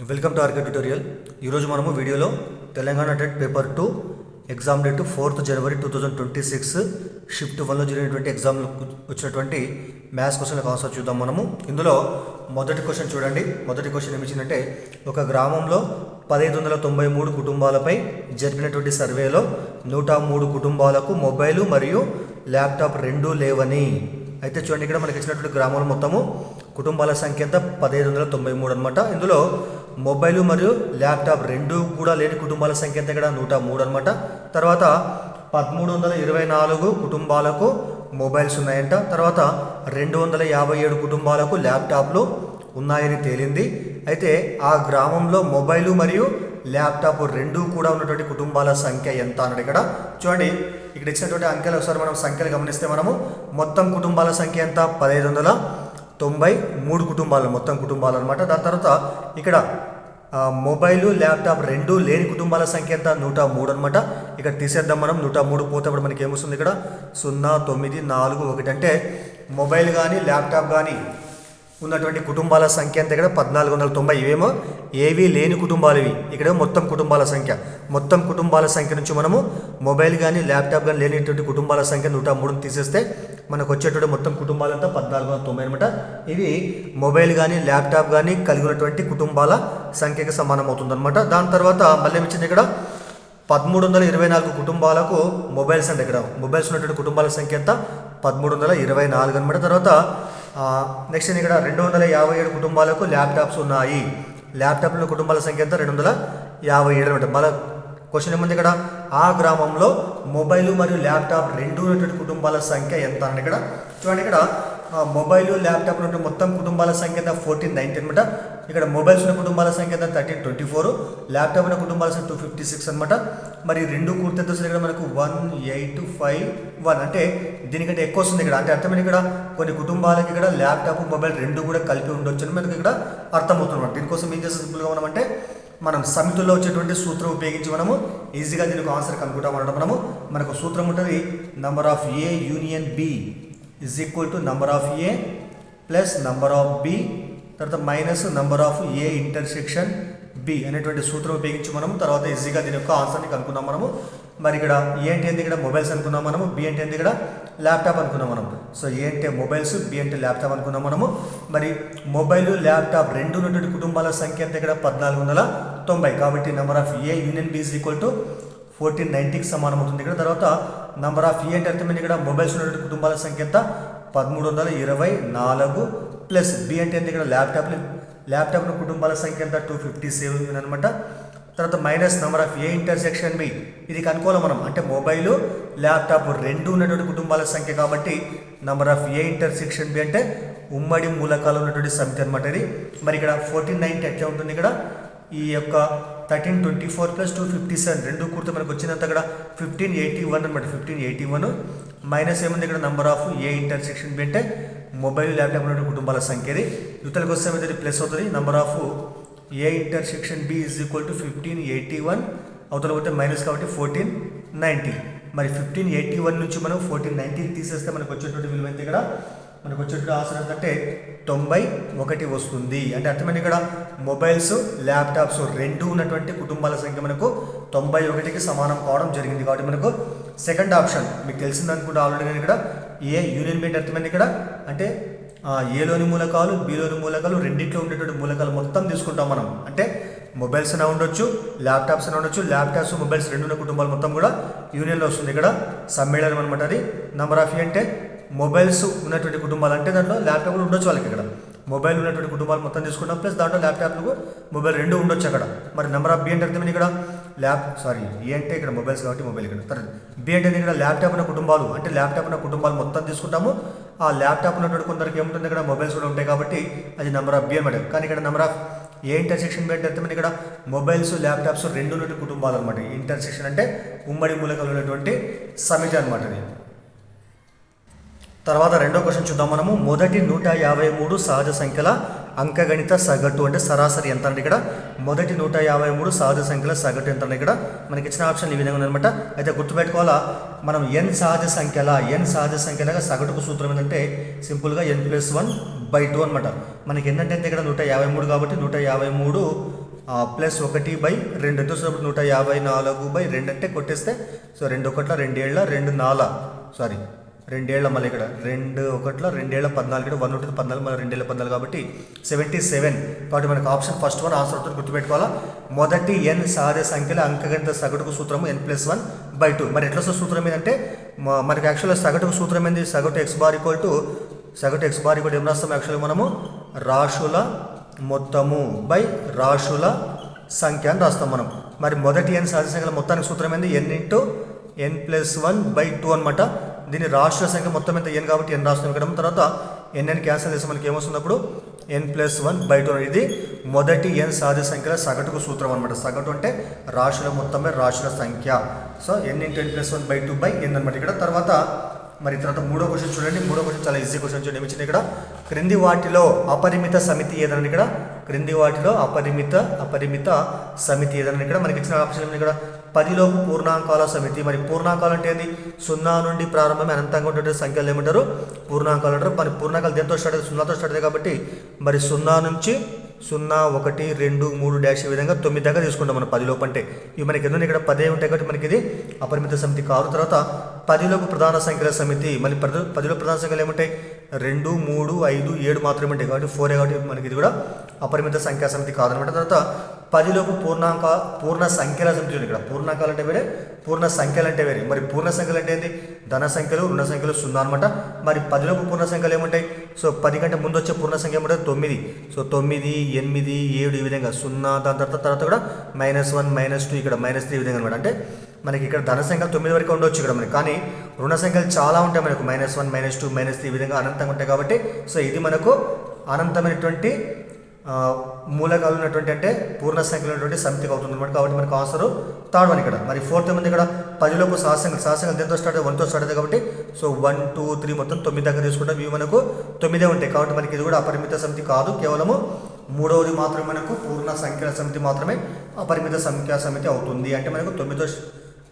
Welcome to RK tutorial. ఈరోజు మనము వీడియోలో Telangana TET paper 2 exam date 4th January 2026 shift 1లో జరిగినటువంటి ఎగ్జామ్లో వచ్చినటువంటి మ్యాథ్స్ క్వశ్చన్లకు ఆన్సర్ చూద్దాం. మనము ఇందులో మొదటి క్వశ్చన్ చూడండి. మొదటి క్వశ్చన్ ఏమిచ్చిందంటే, ఒక గ్రామంలో 1593 కుటుంబాలపై జరిపినటువంటి సర్వేలో 103 కుటుంబాలకు మొబైలు మరియు ల్యాప్టాప్ రెండూ లేవని. అయితే చూడండి, ఇక్కడ మనకి ఇచ్చినటువంటి గ్రామంలో మొత్తము కుటుంబాల సంఖ్య ఎంత 1593 అనమాట. ఇందులో మొబైలు మరియు ల్యాప్టాప్ రెండూ కూడా లేని కుటుంబాల సంఖ్య ఎంత ఇక్కడ 103 అనమాట. తర్వాత 1324 కుటుంబాలకు మొబైల్స్ ఉన్నాయంట. తర్వాత 257 కుటుంబాలకు ల్యాప్టాప్లు ఉన్నాయని తేలింది. అయితే ఆ గ్రామంలో మొబైలు మరియు ల్యాప్టాప్ రెండూ కూడా ఉన్నటువంటి కుటుంబాల సంఖ్య ఎంత అన్నాడు. ఇక్కడ చూడండి, ఇక్కడ ఇచ్చినటువంటి అంకెలు ఒకసారి మనం సంఖ్యలు గమనిస్తే మనము మొత్తం కుటుంబాల సంఖ్య ఎంత 1593 కుటుంబాలు, మొత్తం కుటుంబాలు అనమాట. దాని తర్వాత ఇక్కడ మొబైలు ల్యాప్టాప్ రెండూ లేని కుటుంబాల సంఖ్య ఎంత 103 అనమాట. ఇక్కడ తీసేద్దాం మనం. 103 పోతే అప్పుడు మనకి ఏమొస్తుంది, ఇక్కడ 0941 అంటే మొబైల్ కానీ ల్యాప్టాప్ కానీ ఉన్నటువంటి కుటుంబాల సంఖ్య అంతా ఇక్కడ 1490. ఇవేమో ఏవి లేని కుటుంబాలు ఇవి. ఇక్కడ మొత్తం కుటుంబాల సంఖ్య. మొత్తం కుటుంబాల సంఖ్య నుంచి మనము మొబైల్ కానీ ల్యాప్టాప్ కానీ లేనిటువంటి కుటుంబాల సంఖ్య 103 తీసేస్తే మనకు వచ్చేటువంటి మొత్తం కుటుంబాలంతా 1490 అనమాట. ఇవి మొబైల్ కానీ ల్యాప్టాప్ కానీ కలిగి ఉన్నటువంటి కుటుంబాల సంఖ్యకి సమానం అవుతుందన్నమాట. దాని తర్వాత మళ్ళీ ఏమిచ్చింది, ఇక్కడ 1324 కుటుంబాలకు మొబైల్స్ అంటే ఇక్కడ మొబైల్స్ ఉన్నటువంటి కుటుంబాల సంఖ్య ఎంత 1324 అనమాట. తర్వాత నెక్స్ట్ ఇక్కడ 257 కుటుంబాలకు ల్యాప్టాప్స్ ఉన్నాయి. ల్యాప్టాప్ల కుటుంబాల సంఖ్య ఎంత 257 అనమాట. మళ్ళీ క్వశ్చన్ ఏముంది, ఇక్కడ ఆ గ్రామంలో మొబైలు మరియు ల్యాప్టాప్ రెండు ఉన్నటువంటి కుటుంబాల సంఖ్య ఎంత అని. ఇక్కడ చూడండి, ఇక్కడ మొబైలు ల్యాప్టాప్ ఉన్నటువంటి మొత్తం కుటుంబాల సంఖ్య ఎంత 1490 అనమాట. ఇక్కడ మొబైల్స్ ఉన్న కుటుంబాల సంఖ్య ఎంత 1324, ల్యాప్టాప్ ఉన్న కుటుంబాల సంఖ్య 256 అనమాట. మరి రెండు కూడితే ఎంత వస్తుంది, ఇక్కడ మనకు 1851 అంటే దీనికంటే ఎక్కువ వస్తుంది ఇక్కడ. అంటే అర్థమైంది, ఇక్కడ కొన్ని కుటుంబాలకి ఇక్కడ ల్యాప్టాప్ మొబైల్ రెండు కూడా కలిపి ఉండొచ్చు అని మనకి ఇక్కడ అర్థమవుతుంది. దీనికోసం ఏం చేస్తే సింపుల్గా మనం సమితుల్లో వచ్చేటువంటి సూత్రం ఉపయోగించి మనము ఈజీగా దీనికి ఆన్సర్ కనుక్కుంటాం అనమాట. మనకు సూత్రం ఉంటుంది, number of A union B is equal to number of A plus number of B తర్వాత minus number of A intersection B అనేటువంటి సూత్రం ఉపయోగించి మనము తర్వాత ఈజీగా దీని యొక్క ఆన్సర్ని కనుక్కున్నాం మనము. మరి ఇక్కడ ఏ అంటే ఏంటి, ఇక్కడ మొబైల్స్ అనుకున్నాం మనము. బి అంటే ఏంటి, ఇక్కడ ల్యాప్టాప్ అనుకున్నాం మనం. సో ఏ అంటే మొబైల్స్, బి అంటే ల్యాప్టాప్ అనుకున్నాం మనము. మరి మొబైల్ ల్యాప్టాప్ రెండు ఉన్నటువంటి కుటుంబాల సంఖ్య ఎంత ఇక్కడ 1490. కాబట్టి number of A union B is equal to 1490కి సమానం అవుతుంది ఇక్కడ. తర్వాత నంబర్ ఆఫ్ ఏ అంటే అర్థమైంది, ఇక్కడ మొబైల్స్ ఉన్నటువంటి కుటుంబాల సంఖ్య ఎంత 1324 ప్లస్ బి అంటే ఎంత, ఇక్కడ ల్యాప్టాప్ కుటుంబాల సంఖ్య ఎంత 257 అనమాట. తర్వాత minus number of A intersection B, ఇది కనుక్కోవాలి మనం. అంటే మొబైలు ల్యాప్టాప్ రెండు ఉన్నటువంటి కుటుంబాల సంఖ్య కాబట్టి number of A intersection B అంటే ఉమ్మడి మూలకాలు ఉన్నటువంటి సమితి అనమాట ఇది. మరి ఇక్కడ 1490 ఎట్లా ఉంటుంది, ఇక్కడ ఈ యొక్క 1324 ప్లస్ 257 రెండు కూడితే మనకు వచ్చినంత ఇక్కడ 1581 అనమాట. 1581 మైనస్ ఏముంది, ఇక్కడ number of A intersection B అంటే మొబైల్ ల్యాప్టాప్ ఉన్నటువంటి కుటుంబాల సంఖ్య ఇది. యువతలకు వస్తే ఇది ప్లస్ అవుతుంది. Number of A intersection B is equal to 1581 అవతల పోతే మైనస్ కాబట్టి 1490. మరి 1581 నుంచి మనం 1490 తీసేస్తే మనకు వచ్చేటువంటి విలువ ఎంత, ఇక్కడ మనకు వచ్చేటువంటి ఆన్సర్ ఏంటంటే 91 వస్తుంది. అంటే అర్థమైంది, ఇక్కడ మొబైల్స్ ల్యాప్టాప్స్ రెండు ఉన్నటువంటి కుటుంబాల సంఖ్య మనకు 91కి సమానం కావడం జరిగింది. కాబట్టి మనకు సెకండ్ ఆప్షన్ మీకు తెలిసింది అనుకుంటే ఆల్రెడీ. నేను ఇక్కడ ఏ యూనియన్ బి అంటే అర్థమైంది, ఇక్కడ అంటే ఏలోని మూలకాలు బిలోని మూలకాలు రెండింటిలో ఉండేటువంటి మూలకాలు మొత్తం తీసుకుంటాం మనం. అంటే మొబైల్స్ అయినా ఉండొచ్చు, ల్యాప్టాప్స్ అయినా ఉండొచ్చు. ల్యాప్టాప్స్ మొబైల్స్ రెండు ఉన్న కుటుంబాలు మొత్తం కూడా యూనియన్లో వస్తుంది. ఇక్కడ సమ్మేళనం అనమాట అది. నెంబర్ ఆఫ్ ఏ అంటే మొబైల్స్ ఉన్నటువంటి కుటుంబాలు అంటే దాంట్లో ల్యాప్టాప్లు ఉండొచ్చు వాళ్ళకి. ఇక్కడ మొబైల్ ఉన్నటువంటి కుటుంబాలు మొత్తం తీసుకుంటాం ప్లస్ దాంట్లో ల్యాప్టాప్లు మొబైల్ రెండు ఉండొచ్చు అక్కడ. మరి నెంబర్ ఆఫ్ బి అంటే అర్థమైంది, ఇక్కడ ఏ అంటే ఇక్కడ మొబైల్స్ కాబట్టి మొబైల్ ఇక్కడ. తర్వాత బి అంటే ఇక్కడ ల్యాప్టాప్ ఉన్న కుటుంబాలు అంటే ల్యాప్టాప్ ఉన్న కుటుంబాలు మొత్తం తీసుకుంటాము. ఆ ల్యాప్టాప్ ఉన్నటువంటి కొందరికి ఏముంటుంది, ఇక్కడ మొబైల్స్ కూడా ఉంటాయి కాబట్టి అది నెంబర్ ఆఫ్ బి అనమాట. కానీ ఇక్కడ number of A intersection B అంటే అర్థమైంది, ఇక్కడ మొబైల్స్ ల్యాప్టాప్స్ రెండు ఉన్నటువంటి కుటుంబాలు అనమాట. ఇంటర్సెక్షన్ అంటే ఉమ్మడి మూలకాలు ఉన్నటువంటి సమితి అనమాట ఇది. తర్వాత రెండో క్వశ్చన్ చూద్దాం మనము. మొదటి 153 సహజ సంఖ్యల అంకగణిత సగటు అంటే సరాసరి ఎంత అంటే, ఇక్కడ మొదటి 153 సహజ సంఖ్యల సగటు ఎంత అంటే ఇక్కడ మనకి ఇచ్చిన ఆప్షన్ ఈ విధంగా ఉందన్నమాట. అయితే గుర్తుపెట్టుకోవాలా, మనం n సహజ సంఖ్యలుగా సగటుకు సూత్రం ఏంటంటే సింపుల్గా n+1/2 అనమాట. మనకి ఏంటంటే ఇక్కడ 153 కాబట్టి 153 +1/2 ఎంత వస్తుంది? 154/2 అంటే కొట్టేస్తే సో 2 1 2 ఏళ్ళ 2 4 సారీ 2 ఏళ్ళ మళ్ళీ ఇక్కడ 2 1 2 ఏళ్ళ 14 ఇక్కడ 1 ఉంటుంది 14 మళ్ళీ 2 ఏళ్ళ 14 కాబట్టి 77. కాబట్టి మనకు ఆప్షన్ ఫస్ట్ వన్ ఆన్సర్ అవుతుంది, గుర్తుపెట్టుకోవాలా. మొదటి n సాధ్య సంఖ్యల అంకగణిత సగటుకు సూత్రము n+1/2. మరి ఎట్లా వస్తుంది సూత్రం ఏంటంటే మనకి యాక్చువల్గా సగటుకు సూత్రం ఏంది? సగటు x బార్ ఏం రాస్తాం? యాక్చువల్గా మనము రాశుల మొత్తము బై రాశుల సంఖ్య అని రాస్తాం మనం. మరి మొదటి n సాధ్య సంఖ్యల మొత్తానికి సూత్రం ఏంది? n+1/2 అనమాట. దీని రాశుల సంఖ్య మొత్తం ఎంత? n కాబట్టి n రాస్తాం ఇక్కడ. తర్వాత n క్యాన్సిల్ చేస్తే మనకి ఏమొస్తుంది అప్పుడు? n+1/2. ఇది మొదటి n సాధ్య సంఖ్యల సగటుకు సూత్రం అనమాట. సగటు అంటే రాశుల మొత్తమే రాశుల సంఖ్య. సో n × n+1/2/n అనమాట ఇక్కడ. తర్వాత మూడో క్వశ్చన్ చూడండి. మూడో క్వశ్చన్ చాలా ఈజీ క్వశ్చన్ చూడండి. ఏమిచ్చింది ఇక్కడ? క్రింది వాటిలో అపరిమిత సమితి ఏదైనా ఇక్కడ? క్రింది వాటిలో అపరిమిత సమితి ఏదైనా ఇక్కడ మనకి ఇచ్చిన ఆప్షన్ ఏమిటి ఇక్కడ? 10 లోపు పూర్ణాంకాల సమితి. మరి పూర్ణాంకాలు అంటే ఏంది? 0 నుండి ప్రారంభమే అనంతంగా ఉండే సంఖ్యలు ఏమంటారు? పూర్ణాంకాలు అంటారు. మరి పూర్ణాంకాలు దేంతో స్టార్ట్ అవుతుంది? 0తో స్టార్ట్ అవుతాయి కాబట్టి మరి 0 నుంచి 0 1 2 3 డాష్ ఈ విధంగా 9 దాకా తీసుకుంటాం మనం 10 లోపు అంటే. ఇవి మనకి ఎందుకు ఇక్కడ 10 ఉంటాయి కాబట్టి మనకి ఇది అపరిమిత సమితి కాదు. తర్వాత 10 లోపు ప్రధాన సంఖ్యల సమితి. మళ్ళీ 10 లోపు ప్రధాన సంఖ్యలు ఏముంటాయి? 2 3 5 7 మాత్రమే ఉంటాయి కాబట్టి 4 కాబట్టి మనకి ఇది కూడా అపరిమిత సంఖ్యా సమితి కాదనమాట. తర్వాత 10 లోపు పూర్ణ సంఖ్యల సమితి. ఇక్కడ పూర్ణాంకాలు అంటే వేరే, పూర్ణ సంఖ్యలు అంటే వేరే. మరి పూర్ణ సంఖ్యలు అంటే ఏంటి? ధన సంఖ్యలు రుణ సంఖ్యలు 0 అనమాట. మరి 10 లోపు పూర్ణ సంఖ్యలు ఏముంటాయి? సో 10 కంటే ముందు వచ్చే పూర్ణ సంఖ్య ఏముంటుంది? 9. సో 9 8 7 ఈ విధంగా 0. దాని తర్వాత కూడా -1 -2 ఇక్కడ -3 ఈ విధంగా అనమాట. అంటే మనకి ఇక్కడ ధన సంఖ్యలు 9 వరకు ఉండొచ్చు ఇక్కడ మనకి, కానీ రుణ సంఖ్యలు చాలా ఉంటాయి మనకు. -1 -2 -3 ఈ విధంగా అనంతంగా ఉంటాయి కాబట్టి సో ఇది మనకు అనంతమైనటువంటి మూలకాలు ఉన్నటువంటి అంటే పూర్ణ సంఖ్యలో ఉన్నటువంటి సమితికి అవుతుంది అనమాట. కాబట్టి మనకు ఆన్సర్ థర్డ్ వన్ ఇక్కడ. మరి ఫోర్త్ ఏముంది ఇక్కడ? 10 లోపు సహసంఖ్యలు దేంతో స్టార్ట్ అవుతాయి? 1తో స్టార్ట్ అవుతాయి కాబట్టి సో 1 2 3 మొత్తం 9 దాకా తీసుకుంటాం. ఇవి మనకు 9 ఉంటాయి కాబట్టి మనకి ఇది కూడా అపరిమిత సమితి కాదు. కేవలము మూడవది మాత్రమే మనకు పూర్ణ సంఖ్యల సమితి మాత్రమే అపరిమిత సంఖ్యా సమితి అవుతుంది. అంటే మనకు 9తో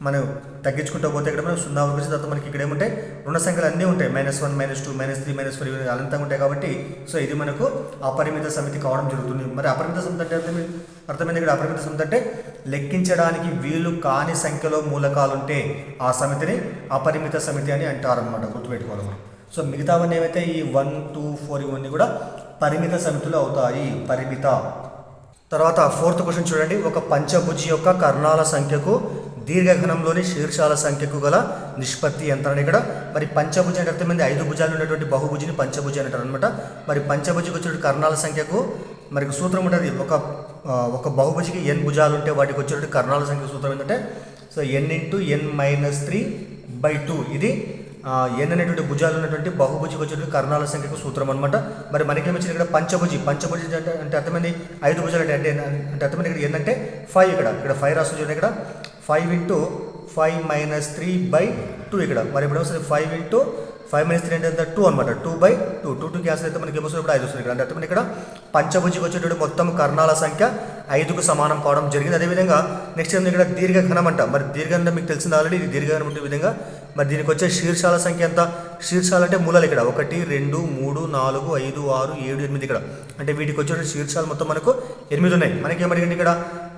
మనం తగ్గించుకుంటూ పోతే ఇక్కడ మనకు 0 వచ్చేసిన తర్వాత మనకి ఇక్కడ ఏముంటాయి? రుణ సంఖ్యలు అన్నీ ఉంటాయి. -1 -2 -3 -4 అనంతంగా ఉంటాయి కాబట్టి సో ఇది మనకు అపరిమిత సమితి కావడం జరుగుతుంది. మరి అపరిమిత సమితి అంటే అర్థమైంది ఇక్కడ? అపరిమిత సమితి అంటే లెక్కించడానికి వీలు కాని సంఖ్యలో మూలకాలు ఉంటే ఆ సమితిని అపరిమిత సమితి అని అంటారనమాట. గుర్తుపెట్టుకోవాలి మనం. సో మిగతావన్నీ ఏవైతే ఈ 1 2 4 ఇవన్నీ కూడా పరిమిత సమితులు అవుతాయి. పరిమిత. తర్వాత ఫోర్త్ క్వశ్చన్ చూడండి. ఒక పంచభుజి యొక్క కర్ణాల సంఖ్యకు దీర్ఘఘనంలోని శీర్షాల సంఖ్యకు గల నిష్పత్తి ఎంత అని ఇక్కడ. మరి పంచభుజి అంటే అర్థమైంది 5 భుజాలు ఉన్నటువంటి బహుభుజిని పంచభుజి అంటారు అనమాట. మరి పంచభుజికి వచ్చినటువంటి కర్ణాల సంఖ్యకు మరి సూత్రం ఉంటుంది. ఒక బహుభుజికి n భుజాలు ఉంటే వాటికి వచ్చేటువంటి కర్ణాల సంఖ్య సూత్రం ఏంటంటే సో n × n-3/2. ఇది n అనేటువంటి భుజాలు ఉన్నటువంటి బహుభుజికి వచ్చేటువంటి కర్ణాల సంఖ్యకు సూత్రం అనమాట. మరి మనకేమొచ్చింది ఇక్కడ? పంచభుజి అంటే అర్థమైంది 5 భుజాలు అంటే అర్థమైంది ఇక్కడ n అంటే 5. ఇక్కడ 5 రాస్తుంది చూడండి. ఇక్కడ 5 × 5 - 3/2 ఇక్కడ. మరి ఇప్పుడు వస్తుంది 5 × 5 - 3 అంటే ఎంత? 2 అనమాట. 2/2 2 క్యాన్సిల్ అయితే మనకి ఏమొస్తుంది? ఇప్పుడు 5 వస్తుంది ఇక్కడ. అంటే అర్థమైంది ఇక్కడ పంచభుజికి వచ్చేటువంటి మొత్తం కర్ణాల సంఖ్య 5కు సమానం కావడం జరిగింది. అదేవిధంగా నెక్స్ట్ ఏమి ఇక్కడ? దీర్ఘఘనం అంట. మరి దీర్ఘఘనం మీకు తెలిసింది ఆల్రెడీ. ఇది దీర్ఘఘనం ఉండే విధంగా మరి దీనికి వచ్చే శీర్షాల సంఖ్య ఎంత? శీర్షాలు అంటే మూలాలు ఇక్కడ 1 2 3 4 5 6 7 8 ఇక్కడ. అంటే వీటికి వచ్చే శీర్షాలు మొత్తం మనకు 8 ఉన్నాయి. మనకి ఏమడిగింది ఇక్కడ?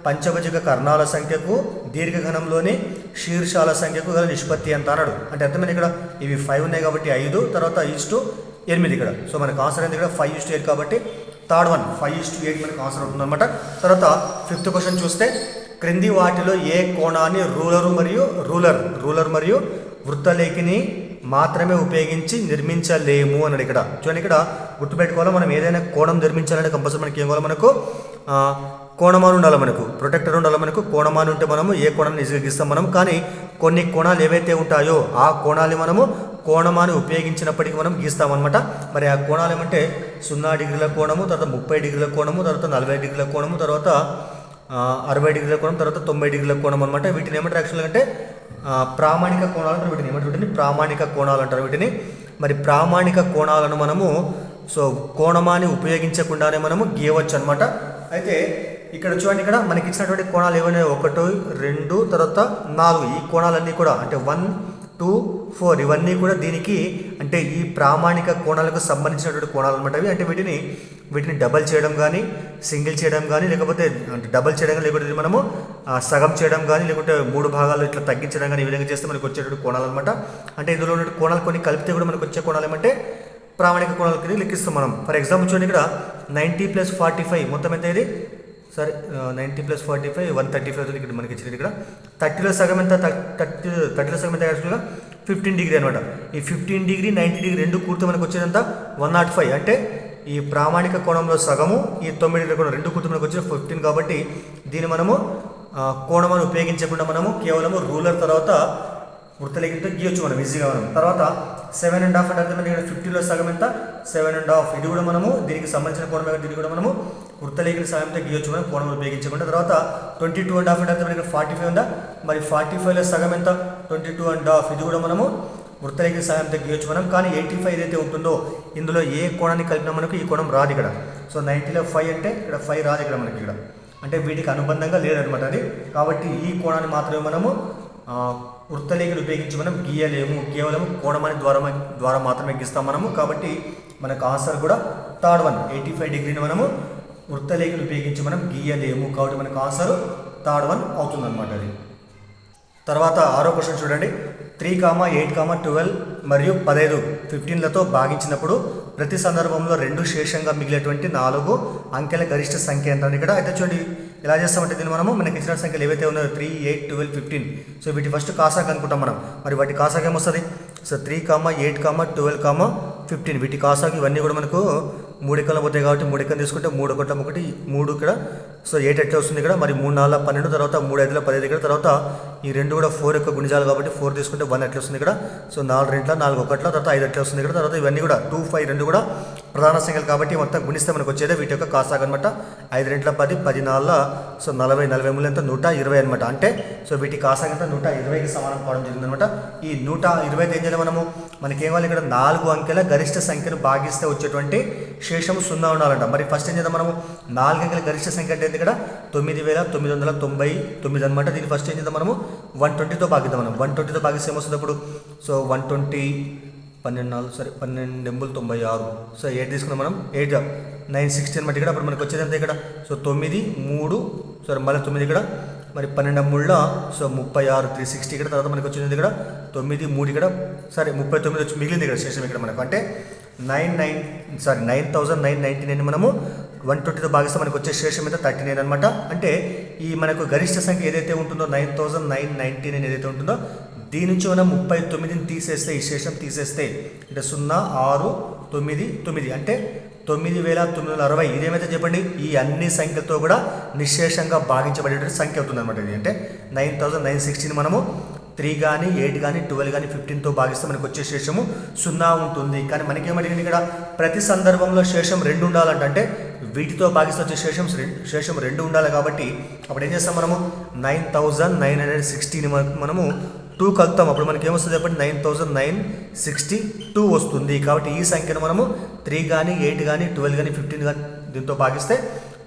పంచభుజిక కర్ణాల సంఖ్యకు దీర్ఘఘనంలోని శీర్షాల సంఖ్యకు గల నిష్పత్తి ఎంత అన్నాడు. అంటే అర్థమైంది ఇక్కడ ఇవి 5 ఉన్నాయి కాబట్టి 5 తర్వాత 5:8 ఇక్కడ. సో మనకు ఆన్సర్ ఏంది ఇక్కడ? 5:8 కాబట్టి థర్డ్ వన్ 5:8 మనకు ఆన్సర్ అవుతుంది అనమాట. తర్వాత ఫిఫ్త్ క్వశ్చన్ చూస్తే క్రింది వాటిలో ఏ కోణాన్ని రూలర్ మరియు వృత్తలేఖిని మాత్రమే ఉపయోగించి నిర్మించలేము అన్నాడు ఇక్కడ. చూడండి ఇక్కడ గుర్తుపెట్టుకోవాలి. మనం ఏదైనా కోణం నిర్మించాలంటే కంపల్సరీ మనకి ఏం కావాలి? మనకు కోణమాను ఉండాలి, మనకు ప్రొటెక్టర్ ఉండాలి. మనకు కోణమాను ఉంటే మనము ఏ కోణాన్ని ఈజీగా గీస్తాం మనం. కానీ కొన్ని కోణాలు ఏవైతే ఉంటాయో ఆ కోణాలు మనము కోణమాను ఉపయోగించినప్పటికీ మనం గీస్తామన్నమాట. మరి ఆ కోణాలు ఏమంటే 0 డిగ్రీల కోణము, తర్వాత 30 డిగ్రీల కోణము, తర్వాత 40 డిగ్రీల కోణము, తర్వాత 60 డిగ్రీల కోణం, తర్వాత 90 డిగ్రీల కోణం అనమాట. వీటిని ఏమంటారు యాక్చువల్గా అంటే ప్రామాణిక కోణాలు అంటారు. వీటిని ప్రామాణిక కోణాలు అంటారు వీటిని. మరి ప్రామాణిక కోణాలను మనము సో కోణమాన్ని ఉపయోగించకుండానే మనము గీయవచ్చు అనమాట. అయితే ఇక్కడ చూడండి, ఇక్కడ మనకి ఇచ్చినటువంటి కోణాలు ఏమైనా 1 2 తర్వాత 4 ఈ కోణాలన్నీ కూడా అంటే 1 2, 4 ఇవన్నీ కూడా దీనికి అంటే ఈ ప్రామాణిక కోణాలకు సంబంధించినటువంటి కోణాలు అనమాట అవి. అంటే వీటిని డబల్ చేయడం కానీ, సింగిల్ చేయడం కానీ, లేకపోతే అంటే డబల్ చేయడం కానీ, లేకపోతే మనము సగం చేయడం కానీ, లేకుంటే 3 భాగాలు ఇట్లా తగ్గించడం కానీ, ఈ విధంగా చేస్తే మనకు వచ్చేటువంటి కోణాలు అనమాట. అంటే ఇందులో ఉన్న కోణాలు కొన్ని కలిపితే కూడా మనకు వచ్చే కోణాలు ఏమంటే ప్రామాణిక కోణాల కింద లెక్కిస్తాం మనం. ఫర్ ఎగ్జాంపుల్ చూడండి, ఇక్కడ 90 + 45 మొత్తం ఎంత ఇది? సరే 90 + 45 135 అవుతుంది. ఇక్కడ మనకి ఇచ్చింది ఇక్కడ 30లో సగం ఎంత? 30లో సగం ఎంత? యాక్చువల్గా 15 డిగ్రీ అనమాట. ఈ 15 డిగ్రీ 90 డిగ్రీ రెండు కూడితే మనకు వచ్చేదంతా 105. అంటే ఈ ప్రామాణిక కోణంలో సగము, ఈ 90 డిగ్రీ కోణం రెండు కూడితే మనకు వచ్చేది 15. కాబట్టి దీన్ని మనము కోణం ఉపయోగించకుండా మనము కేవలము రూలర్ తర్వాత వృత్తలేఖంతో గీయొచ్చు మనం ఈజీగా. మనం తర్వాత 7.5 అంటే అర్థమైంది. ఇక్కడ 50లో సగం ఎంత? 7.5. ఇది కూడా మనము దీనికి సంబంధించిన కోణం, దీన్ని కూడా మనము వృత్తలేఖన సాయంతో గీయొచ్చు మనం కోణం ఉపయోగించకుండా. తర్వాత 22.5 అంటే అర్థమైంది. ఇక్కడ 45 ఉందా? మరి 45లో సగం ఎంత? 22.5. ఇది కూడా మనము వృత్తలేఖన సాయంతో గీయొచ్చు మనం. కానీ 85 ఏదైతే ఉంటుందో ఇందులో ఏ కోణాన్ని కలిపినా మనకు ఈ కోణం రాదు ఇక్కడ. సో 90లో 5 అంటే ఇక్కడ 5 రాదు ఇక్కడ మనకి. ఇక్కడ అంటే వీటికి అనుబంధంగా లేదనమాట అది. కాబట్టి ఈ కోణాన్ని మాత్రమే మనము వృత్తలేఖలు ఉపయోగించి మనం గీయలేము. కేవలం కోణమాని ద్వారా మాత్రమే గీస్తాం మనము. కాబట్టి మనకు ఆన్సర్ కూడా థర్డ్ వన్ 85 డిగ్రీని మనము వృత్తలేఖలు ఉపయోగించి మనం గీయలేము. కాబట్టి మనకు ఆన్సర్ థర్డ్ వన్ అవుతుందన్నమాట అది. తర్వాత 6వ క్వశ్చన్ చూడండి. 3, 8, 12 మరియు 15 15లతో భాగించినప్పుడు ప్రతి సందర్భంలో 2 శేషంగా మిగిలేటువంటి 4 అంకెల గరిష్ట సంఖ్య ఎంత? ఇక్కడ అయితే చూడండి ఎలా చేస్తామంటే దీన్ని మనము మనకి ఇచ్చిన సంఖ్యలు ఏవైతే ఉన్నాయో 3, 8, 12, 15. సో వీటి ఫస్ట్ కాసాక అనుకుంటాం మనం. మరి వాటి కాసాక ఏమొస్తుంది? సో 3, 8, 12, 15 వీటి కాసాక ఇవన్నీ కూడా మనకు 3 ఎక్కలు పోతాయి. కాబట్టి 3 ఎక్కలు తీసుకుంటే 3 1 1 3 ఇక్కడ. సో 8 ఎట్లా వస్తుంది ఇక్కడ? మరి 3 4 12, తర్వాత 3 5 15 ఇక్కడ. తర్వాత ఈ రెండు కూడా 4 యొక్క గుణిజాలు కాబట్టి 4 తీసుకుంటే 1 ఎట్లా వస్తుంది ఇక్కడ? సో 4 2 4 1 తర్వాత 5 ఎట్లా వస్తుంది ఇక్కడ? తర్వాత ఇవన్నీ కూడా 2, 5 రెండు కూడా ప్రధాన సంఖ్యలు కాబట్టి మొత్తం గుణిస్తే మనకు వచ్చేదే వీటి యొక్క కాసాగ అనమాట. 5 2 10 10 4 సో 40 43 ఎంత? 120 అనమాట. అంటే సో వీటి కాసాగ ఎంత? 120కి సమానం కావడం జరిగింది అనమాట. ఈ 120 ఏం చేయాలి మనము? మనకేమో ఇక్కడ 4 అంకెల గరిష్ట సంఖ్యను భాగిస్తే వచ్చేటువంటి శేషము 0 ఉండాలంట. మరి ఫస్ట్ ఏం చేద్దాం మనము? 4 అంకెల గరిష్ట సంఖ్య అంటే ఇక్కడ 9999 అనమాట. దీన్ని ఫస్ట్ ఏం చేద్దాం మనము? 120తో భాగిద్దాం మనం. 120తో భాగిస్తే ఏమొస్తుంది అప్పుడు? సో 120 12 4 సరే 12 96. సో 8 తీసుకుందాం మనం. 8 960 అనమాట ఇక్కడ. అప్పుడు మనకు వచ్చేది అంతే ఇక్కడ. సో 9 3 సరే మళ్ళీ 9 ఇక్కడ. మరి 12 3 సో 36 360 ఇక్కడ. తర్వాత మనకు వచ్చింది ఇక్కడ 9 3 ఇక్కడ. సరే 39 వచ్చి మిగిలింది ఇక్కడ శేషం ఇక్కడ మనకు. అంటే 9999 మనము 120తో భాగిస్తే మనకు వచ్చే శేషం అయితే 39 అనమాట. అంటే ఈ మనకు గరిష్ట సంఖ్య ఏదైతే ఉంటుందో 9999 ఏదైతే ఉంటుందో దీని నుంచి మనం 39ని తీసేస్తే, ఈ శేషం తీసేస్తే అంటే 0 6 9 9 అంటే 9960. ఇదేమైతే చెప్పండి? ఈ అన్ని సంఖ్యలతో కూడా నిశ్శేషంగా భాగించబడేటువంటి సంఖ్య అవుతుంది అనమాట ఇది. అంటే 9960ని మనము 3 కానీ 8 కానీ 12 కానీ 15తో భాగిస్తే మనకు వచ్చే శేషము 0 ఉంటుంది. కానీ మనకేమడిగింది ఇక్కడ? ప్రతి సందర్భంలో శేషం 2 ఉండాలంట. అంటే వీటితో భాగిస్తే వచ్చే శేషం 2 ఉండాలి. కాబట్టి అప్పుడు ఏం చేస్తాం మనము? 9960ని మనము 2 కలుపుతాం. అప్పుడు మనకి ఏమొస్తుంది చెప్పండి? 9962 వస్తుంది. కాబట్టి ఈ సంఖ్యను మనము 3 కానీ 8 కానీ 12 కానీ 15 కానీ దీంతో భాగిస్తే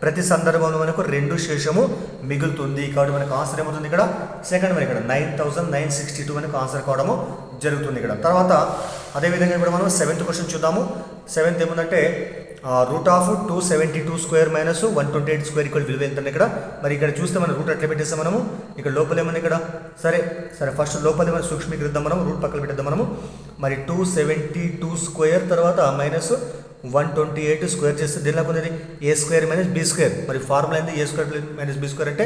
ప్రతి సందర్భంలో మనకు 2 శేషము మిగులుతుంది. కాబట్టి మనకు ఆన్సర్ ఏమవుతుంది ఇక్కడ? సెకండ్ వన్ ఇక్కడ 9962 మనకు ఆన్సర్ కావడము జరుగుతుంది ఇక్కడ. తర్వాత అదేవిధంగా ఇప్పుడు మనం 7th క్వశ్చన్ చూద్దాము. 7th ఏముందంటే √272² - 128² విలువ ఎంత ఇక్కడ? మరి ఇక్కడ చూస్తే మనం రూట్ ఎట్లా పెట్టేస్తాం మనము? ఇక్కడ లోపల ఏమన్నా ఇక్కడ సరే ఫస్ట్ లోపల ఏమైనా సూక్ష్మీకరిద్దాం మనం. రూట్ పక్కన పెట్టేద్దాం మనము. మరి 272² తర్వాత -128² చేస్తే దీనిలో పొందేది a² - b². మరి ఫార్ములా ఏంది? a² - b² అంటే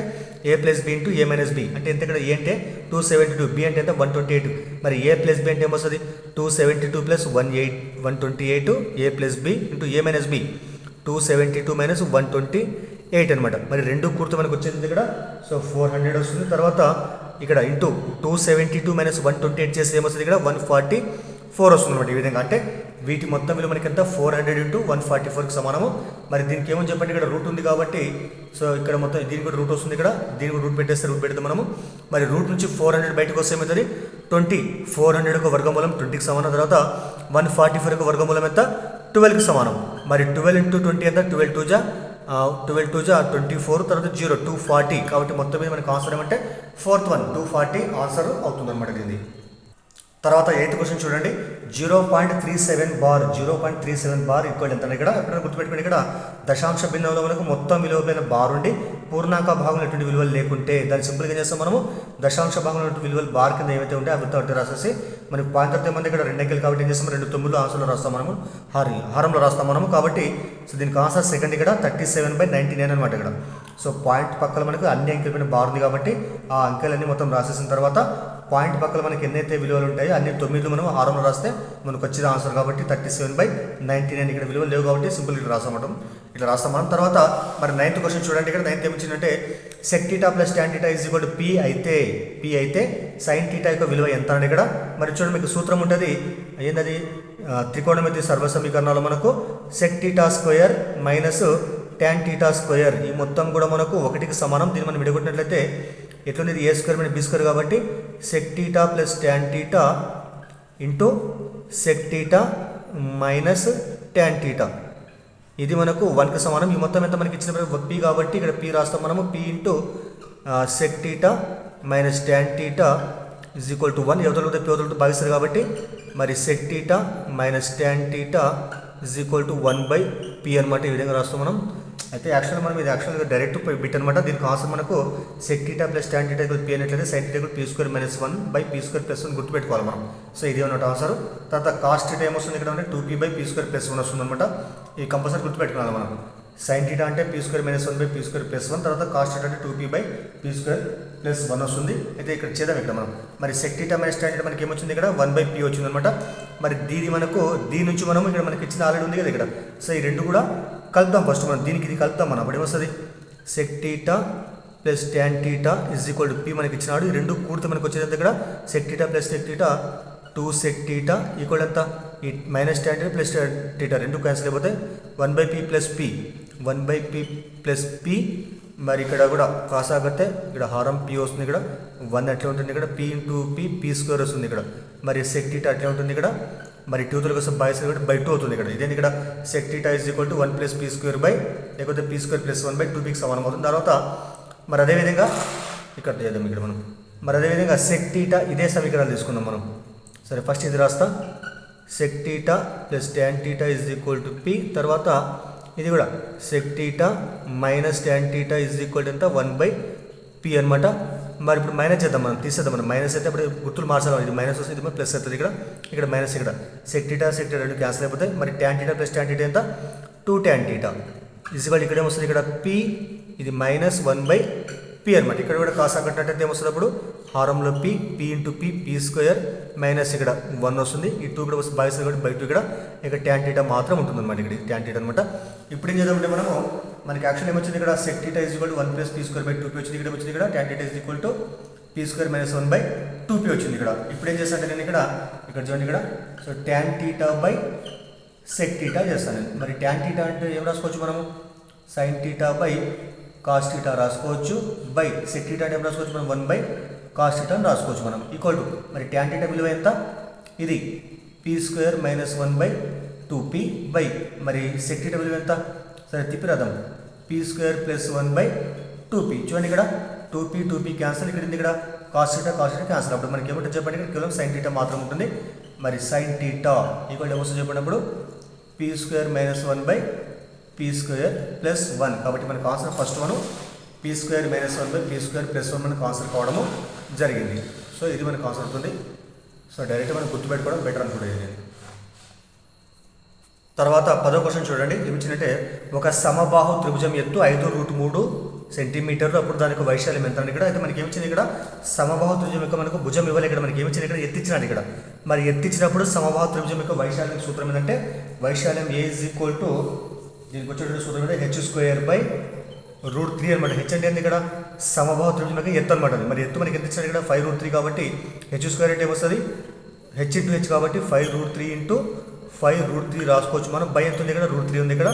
a + b × a - b. అంటే ఎంత ఇక్కడ? a అంటే 272, b అంటే ఎంత? 128. మరి a + b అంటే ఏమొస్తుంది? 272 + 128 a + b × a - b. 272 - 128 అనమాట. మరి రెండు కూడితే మనకు వచ్చేది ఇక్కడ సో 400 వస్తుంది. తర్వాత ఇక్కడ ఇంటూ 272 - 128 చేస్తే ఏమొస్తుంది ఇక్కడ? 144 వస్తుంది అనమాట. ఈ విధంగా అంటే వీటి మొత్తం విలువ మనకి ఎంత? 400 × 144కి సమానము. మరి దీనికి ఏమని చెప్పండి? ఇక్కడ రూట్ ఉంది కాబట్టి సో ఇక్కడ మొత్తం దీనికి కూడా రూట్ వస్తుంది ఇక్కడ. దీనికి కూడా రూట్ పెట్టేస్తే రూట్ పెడతాం మనము. మరి రూట్ నుంచి 400 బయటకు వస్తే ఏమవుతుంది? 20. 400కు వర్గమూలం 20కి సమానం. తర్వాత 144కు వర్గమూలం ఎంత? 12కి సమానం. మరి 12 × 20 ఎంత? 12 2 జా 24. తర్వాత 0 240. కాబట్టి మొత్తం మీద మనకు ఆన్సర్ ఏమంటే 4th వన్ 240 ఆన్సర్ అవుతుంది అనమాట దీన్ని. తర్వాత 8th క్వశ్చన్ చూడండి 0.37 బార్ 0.37 బార్ ఈక్వల్ ఎంత ఇక్కడ ఎప్పుడైనా గుర్తుపెట్టుకోండి ఇక్కడ దశాంశ భిన్నంలో మనకు మొత్తం విలువ పైన బార్ ఉండి పూర్ణాంక భాగంలో ఎటువంటి విలువలు లేకుంటే దాన్ని సింపుల్గా ఏం చేస్తాం మనము దశాంశ భాగంలో విలువలు బార్ కింద ఏవైతే ఉంటే అవి అటు రాసేసి మనకి పాయింట్ అయితే మంది ఇక్కడ 2 అంకెలు కాబట్టి ఏం చేస్తాం 2 9 ఆన్సర్లో రాస్తాం మనము హారంలో రాస్తాం మనము కాబట్టి సో దీనికి ఆన్సర్ సెకండ్ ఇక్కడ 37/99 అనమాట ఇక్కడ సో పాయింట్ పక్కన మనకు అన్ని అంకెల పైన బార్ ఉంది కాబట్టి ఆ అంకెలన్నీ మొత్తం రాసేసిన తర్వాత పాయింట్ పక్కన మనకి ఎన్నైతే విలువలు ఉంటాయో అన్ని 9 మనం హారంలో రాస్తే మనకు వచ్చిన ఆన్సర్ కాబట్టి 37/99 ఇక్కడ విలువలు లేవు కాబట్టి సింపుల్ ఇట్లా రాస్తాం ఇట్లా రాస్తాం మనం. తర్వాత మరి 9th క్వశ్చన్ చూడండి ఇక్కడ 9th ఏమిచ్చిందంటే sec θ + tan θ = p అయితే sin θ యొక్క విలువ ఎంత అని ఇక్కడ మరి చూడండి మీకు సూత్రం ఉంటుంది ఏంటది త్రికోణమితి సర్వ సమీకరణాలు మనకు sec θ² - tan θ² ఈ మొత్తం కూడా మనకు 1కి సమానం. దీన్ని మనం విడగొట్టినట్లయితే ఎట్లుంది a² - b² కాబట్టి sec θ + tan θ into sec θ minus tan θ ఇది మనకు 1కి సమానం. ఈ మొత్తం ఎంత మనకి ఇచ్చిన p కాబట్టి ఇక్కడ p రాస్తాం మనము p into sec θ minus tan θ = 1 ఎవతలతో p వదలతో భాగిస్తారు కాబట్టి మరి sec θ మైనస్ tan θ = 1/p అనమాట. ఈ విధంగా రాస్తాం మనం. అయితే యాక్చువల్గా మనం ఇది యాక్చువల్గా డైరెక్ట్ బిట్ అనమాట. దీనికి ఆన్సర్ మనకు sec θ + tan θ = p అనేట్లయితే sin θ = p² - 1/p² + 1 గుర్తుపెట్టుకోవాలి మనం. సో ఇది అన్నమాట ఆన్సర్. తర్వాత cos θ ఏమొస్తుంది ఇక్కడ అంటే 2p/p² + 1 వస్తుంది అనమాట. ఇది కంపల్సరీ గుర్తుపెట్టుకోవాలి మనం. sin θ అంటే p² - 1/p² + 1 తర్వాత cos θ అంటే 2p/p² + 1 వస్తుంది. అయితే ఇక్కడ చేద్దాం ఇక్కడ మనం మరి sec θ - tan θ మనకి ఏమొచ్చింది ఇక్కడ 1/p వచ్చింది అనమాట. మరి దీని మనకు దీని నుంచి మనం ఇక్కడ మనకి ఇచ్చిన ఆల్రెడీ ఉంది కదా ఇక్కడ. సో ఈ రెండు కూడా కలుపుతాం ఫస్ట్ మనం దీనికి ఇది కలుపుతాం మనం అప్పుడు ఏమొస్తుంది sec θ + tan θ = p మనకి ఇచ్చినాడు. ఈ రెండు కూడితే మనకు వచ్చేది ఇక్కడ sec θ + sec θ 2 sec θ ఈక్వల్ ఎంత ఈ మైనస్ tan θ + tan θ రెండు క్యాన్సిల్ అయిపోతాయి 1/p + p 1/p + p మరి ఇక్కడ కూడా కాసాగతే ఇక్కడ హారం p వస్తుంది ఇక్కడ 1 అట్లా ఉంటుంది ఇక్కడ p ఇంటూ p² వస్తుంది ఇక్కడ మరి sec θ అట్లా ఉంటుంది ఇక్కడ మరి 2 కోసం బాయ్స్ కాబట్టి /2 అవుతుంది ఇక్కడ. ఇదేంటి ఇక్కడ sec θ = 1 + p² లేకపోతే p² + 1/2pకి సమానం అవుతుంది. తర్వాత మరి అదేవిధంగా ఇక్కడ చేద్దాం ఇక్కడ మనం మరి అదేవిధంగా sec θ ఇదే సమీకరణాలు తీసుకుందాం మనం. సరే ఫస్ట్ ఇది రాస్తా sec θ + tan θ = p తర్వాత ఇది కూడా sec θ మైనస్ tan θ = ఎంత 1/p అనమాట. మరి ఇప్పుడు మైనస్ చేద్దాం మనం తీసేద్దాం మనం మైనస్ అయితే ఇప్పుడు గుర్తులు మార్చాలి ఇది మైనస్ వస్తుంది ఇది ప్లస్ అవుతుంది ఇక్కడ మైనస్ ఇక్కడ sec θ రెండు క్యాన్సిల్ అయిపోతాయి. మరి tan θ + tan θ ఎంత 2 tan θ ఇక్కడ ఏమొస్తుంది ఇక్కడ p ఇది మైనస్ 1/p అనమాట. ఇక్కడ కూడా కాసా కట్టినట్టయితే ఏమొస్తుంది అప్పుడు హారంలో p ఇంటూ p² మైనస్ ఇక్కడ 1 వస్తుంది. ఈ 2 కూడా వస్తుంది బాయ్స్ కాబట్టి /2 ఇక్కడ tan θ మాత్రం ఉంటుంది అనమాట. ఇక్కడ tan θ అనమాట. ఇప్పుడు ఏం చేద్దామంటే మనము మనకి యాక్చువల్ ఏమొచ్చింది ఇక్కడ sec θ = 1 + p² /2p వచ్చింది. ఇక్కడ వచ్చింది ఇక్కడ tan θ = p² - 1/2p వచ్చింది ఇక్కడ. ఇప్పుడు ఏం చేస్తానంటే నేను ఇక్కడ చూడండి ఇక్కడ సో tan θ sec θ చేస్తాను నేను. మరి tan θ అంటే ఏం రాసుకోవచ్చు మనము sin θ cos θ రాసుకోవచ్చు sec θ అంటే ఏం రాసుకోవచ్చు మనం 1/cos θ అని రాసుకోవచ్చు మనం ఈక్వల్ టు మరి tan θ విలువ ఎంత ఇది p² - 1/2p మరి sec θ విలువ ఎంత సరే తిప్పి రాద్దాం p² + 1/2p చూడండి ఇక్కడ 2p క్యాన్సిల్ ఇక్కడ ఇక్కడ cos θ క్యాన్సిల్ అప్పుడు మనకి ఏమంటే చెప్పండి ఇక్కడ కేవలం sin θ మాత్రం ఉంటుంది. మరి sin θ ఈక్వల్ ఏమొస్తుంది చెప్పినప్పుడు p² - 1/p² + 1 కాబట్టి మనకు ఆన్సర్ ఫస్ట్ మనం p² - 1/p² + 1 మనకు ఆన్సర్ కావడము జరిగింది. సో ఇది మనకు ఆన్సర్ అవుతుంది. సో డైరెక్ట్ మనం గుర్తుపెట్టుకోవడం బెటర్ అనుకుంటుంది. తర్వాత 10వ క్వశ్చన్ చూడండి ఏమిచ్చినట్టే ఒక సమబాహు త్రిభుజం ఎత్తు 5√3 సెంటీమీటర్లు అప్పుడు దానికి వైశాల్యం ఎంత అని ఇక్కడ అయితే మనకి ఏమిచ్చింది ఇక్కడ సమబాహు త్రిభుజం యొక్క మనకు భుజం ఇవ్వాలి ఇక్కడ మనకి ఏమిచ్చింది ఇక్కడ ఎత్తిచ్చినాడు ఇక్కడ మరి ఎత్తిచ్చినప్పుడు సమబాహు త్రిభుజం యొక్క వైశాల్యం సూత్రం ఏంటంటే వైశాల్యం a దీనికి వచ్చేటువంటి సూత్రం అంటే h² / √3 అనమాట. h అంటే ఇక్కడ సమబాహు త్రిభుజం యొక్క ఎత్తు అనమాట. మరి ఎత్తు మనకి ఎంత ఇచ్చాడు ఇక్కడ 5√3 కాబట్టి h² అంటే ఏమొస్తుంది h × h కాబట్టి 5√3 × 5√3 రాసుకోవచ్చు మనం. బై ఎంత ఉంది ఇక్కడ √3 ఉంది ఇక్కడ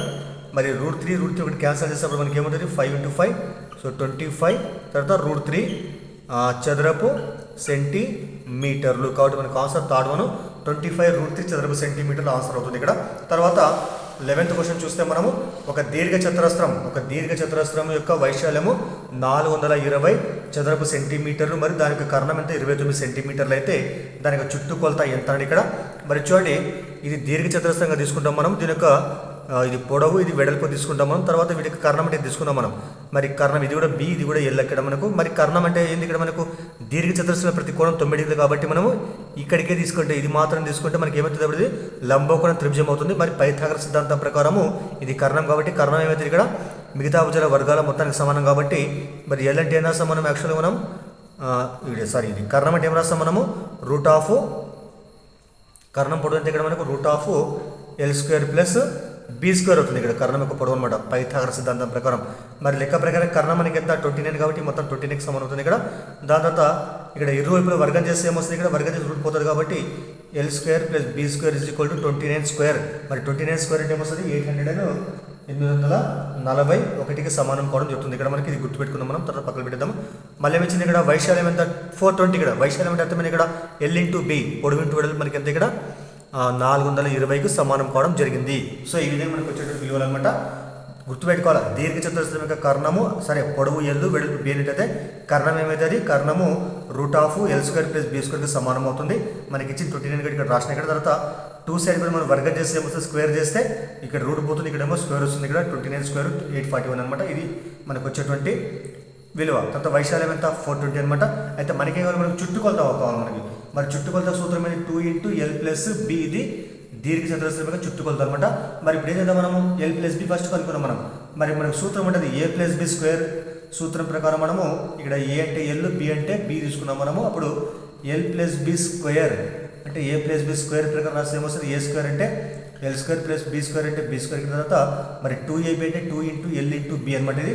మరి √3 ఒకటి క్యాన్సిల్ చేసేటప్పుడు మనకి ఏముంటుంది 5 × 5 సో 25 తర్వాత √3 చదరపు సెంటీమీటర్లు కాబట్టి మనకు ఆన్సర్ థర్డ్ వన్ 25√3 చదరపు సెంటీమీటర్లు ఆన్సర్ అవుతుంది ఇక్కడ. తర్వాత 11th క్వశ్చన్ చూస్తే మనము ఒక దీర్ఘ చతురస్రం యొక్క వైశాల్యము 420 చదరపు సెంటీమీటర్లు, మరి దాని యొక్క కర్ణం ఎంత 29 సెంటీమీటర్లు అయితే దాని యొక్క చుట్టుకొలత ఎంత అని ఇక్కడ మరి చూడండి. ఇది దీర్ఘ చతురస్రంగా తీసుకుంటాం మనం. దీని యొక్క ఇది పొడవు, ఇది వెడల్పు తీసుకుంటాం మనం. తర్వాత వీటికి కర్ణం అంటే తీసుకున్నాం మనం. మరి కర్ణం ఇది కూడా బి, ఇది కూడా ఎల్ ఇక్కడ మనకు. మరి కర్ణం అంటే ఏంది ఇక్కడ మనకు దీర్ఘ చతురస్రంలో ప్రతి కోణం 90 డిగ్రీలు కాబట్టి మనము ఇక్కడికే తీసుకుంటే ఇది మాత్రం తీసుకుంటే మనకి ఏమవుతుంది అప్పుడు ఇది లంబకోణ త్రిభుజం అవుతుంది. మరి పైథాగరస్ సిద్ధాంతం ప్రకారము ఇది కర్ణం కాబట్టి కర్ణం ఏమవుతుంది ఇక్కడ మిగతా భుజాల వర్గాల మొత్తానికి సమానం కాబట్టి మరి ఎల్ అంటే ఏం రాస్తాం మనం యాక్చువల్గా మనం ఇది కర్ణం అంటే ఏం రాస్తాం మనము రూట్ ఆఫ్ కర్ణం పొడవు అంటే ఇక్కడ మనకు root of L square plus B square అవుతుంది ఇక్కడ కర్ణం యొక్క పొడవు అనమాట పైథాగరస్ సిద్ధాంతం ప్రకారం. మరి లెక్క ప్రకారం కర్ణం మనకి ఎంత 29 కాబట్టి మొత్తం 29కి సమానం అవుతుంది ఇక్కడ. దాని తర్వాత ఇక్కడ ఇరువైపులో వర్గం చేస్తే ఏమొస్తుంది ఇక్కడ వర్గం చేసి రూట్ పోతుంది కాబట్టి L square plus B square is equal to 29 square. మరి 29 స్క్వేర్ అంటే ఏమొస్తుంది 841కి సమానం కావడం చెప్తుంది ఇక్కడ మనకి. ఇది గుర్తుపెట్టుకుందాం మనం, తర్వాత పక్కన పెట్టేద్దాం. మళ్ళీ ఏమిచ్చింది ఇక్కడ వైశాల్యం ఎంత 420. ఇక్కడ వైశాల్యం అంటే అర్థమైంది ఇక్కడ ఎల్ ఇంటూ బి పొడవు ఇంటూ వెడల్పు మనకి ఎంత ఇక్కడ 420కి సమానం కావడం జరిగింది. సో ఈ విధంగా మనకు వచ్చేటువంటి విలువలు అనమాట. గుర్తుపెట్టుకోవాలి దీర్ఘ చతురస్రం యొక్క కర్ణము సరే పొడవు ఎల్లు వెడల్పు బి అయితే కర్ణం ఏమవుతుంది కర్ణము root of L square plus B స్క్వేర్కి సమానం అవుతుంది. మనకి ఇచ్చిన 29 ఇక్కడ రాసిన ఇక్కడ. తర్వాత 2 సైడ్ కూడా మనం వర్గం చేస్తే ఏమొస్తుంది స్క్వేర్ చేస్తే ఇక్కడ రూట్ పోతుంది, ఇక్కడేమో స్క్వేర్ వస్తుంది. ఇక్కడ 29 స్క్వేర్ 841 అనమాట. ఇది మనకు వచ్చేటువంటి విలువ. తర్వాత వైశాల్యం ఎంత 420 అనమాట. అయితే మనకి కావాలి మనకు చుట్టుకొలత కావాలి మనకి. మరి చుట్టుకొలత సూత్రం అనేది 2 ఇంటూ ఎల్ ప్లస్ బి, ఇది దీర్ఘ చతురస్రం యొక్క చుట్టుకొలత అనమాట. మరి ఇప్పుడు ఏం చేద్దాం మనము ఎల్ ప్లస్ బి ఫస్ట్ కనుక్కున్నాం మనం. మరి మనకు సూత్రం ఉంటుంది ఏ ప్లస్ బి స్క్వేర్ సూత్రం ప్రకారం మనము ఇక్కడ ఏ అంటే ఎల్, బి అంటే బి తీసుకున్నాం మనము. అప్పుడు ఎల్ ప్లస్ బి స్క్వేర్ అంటే ఏ ప్లస్ బి స్క్వేర్ ప్రకారం రాస్తే ఏమొస్తుంది ఏ స్క్వేర్ అంటే L square plus B square అంటే బి స్క్వేర్. తర్వాత మరి 2ab అంటే 2 ఇంటూ ఎల్ ఇంటూ బి అనమాట. ఇది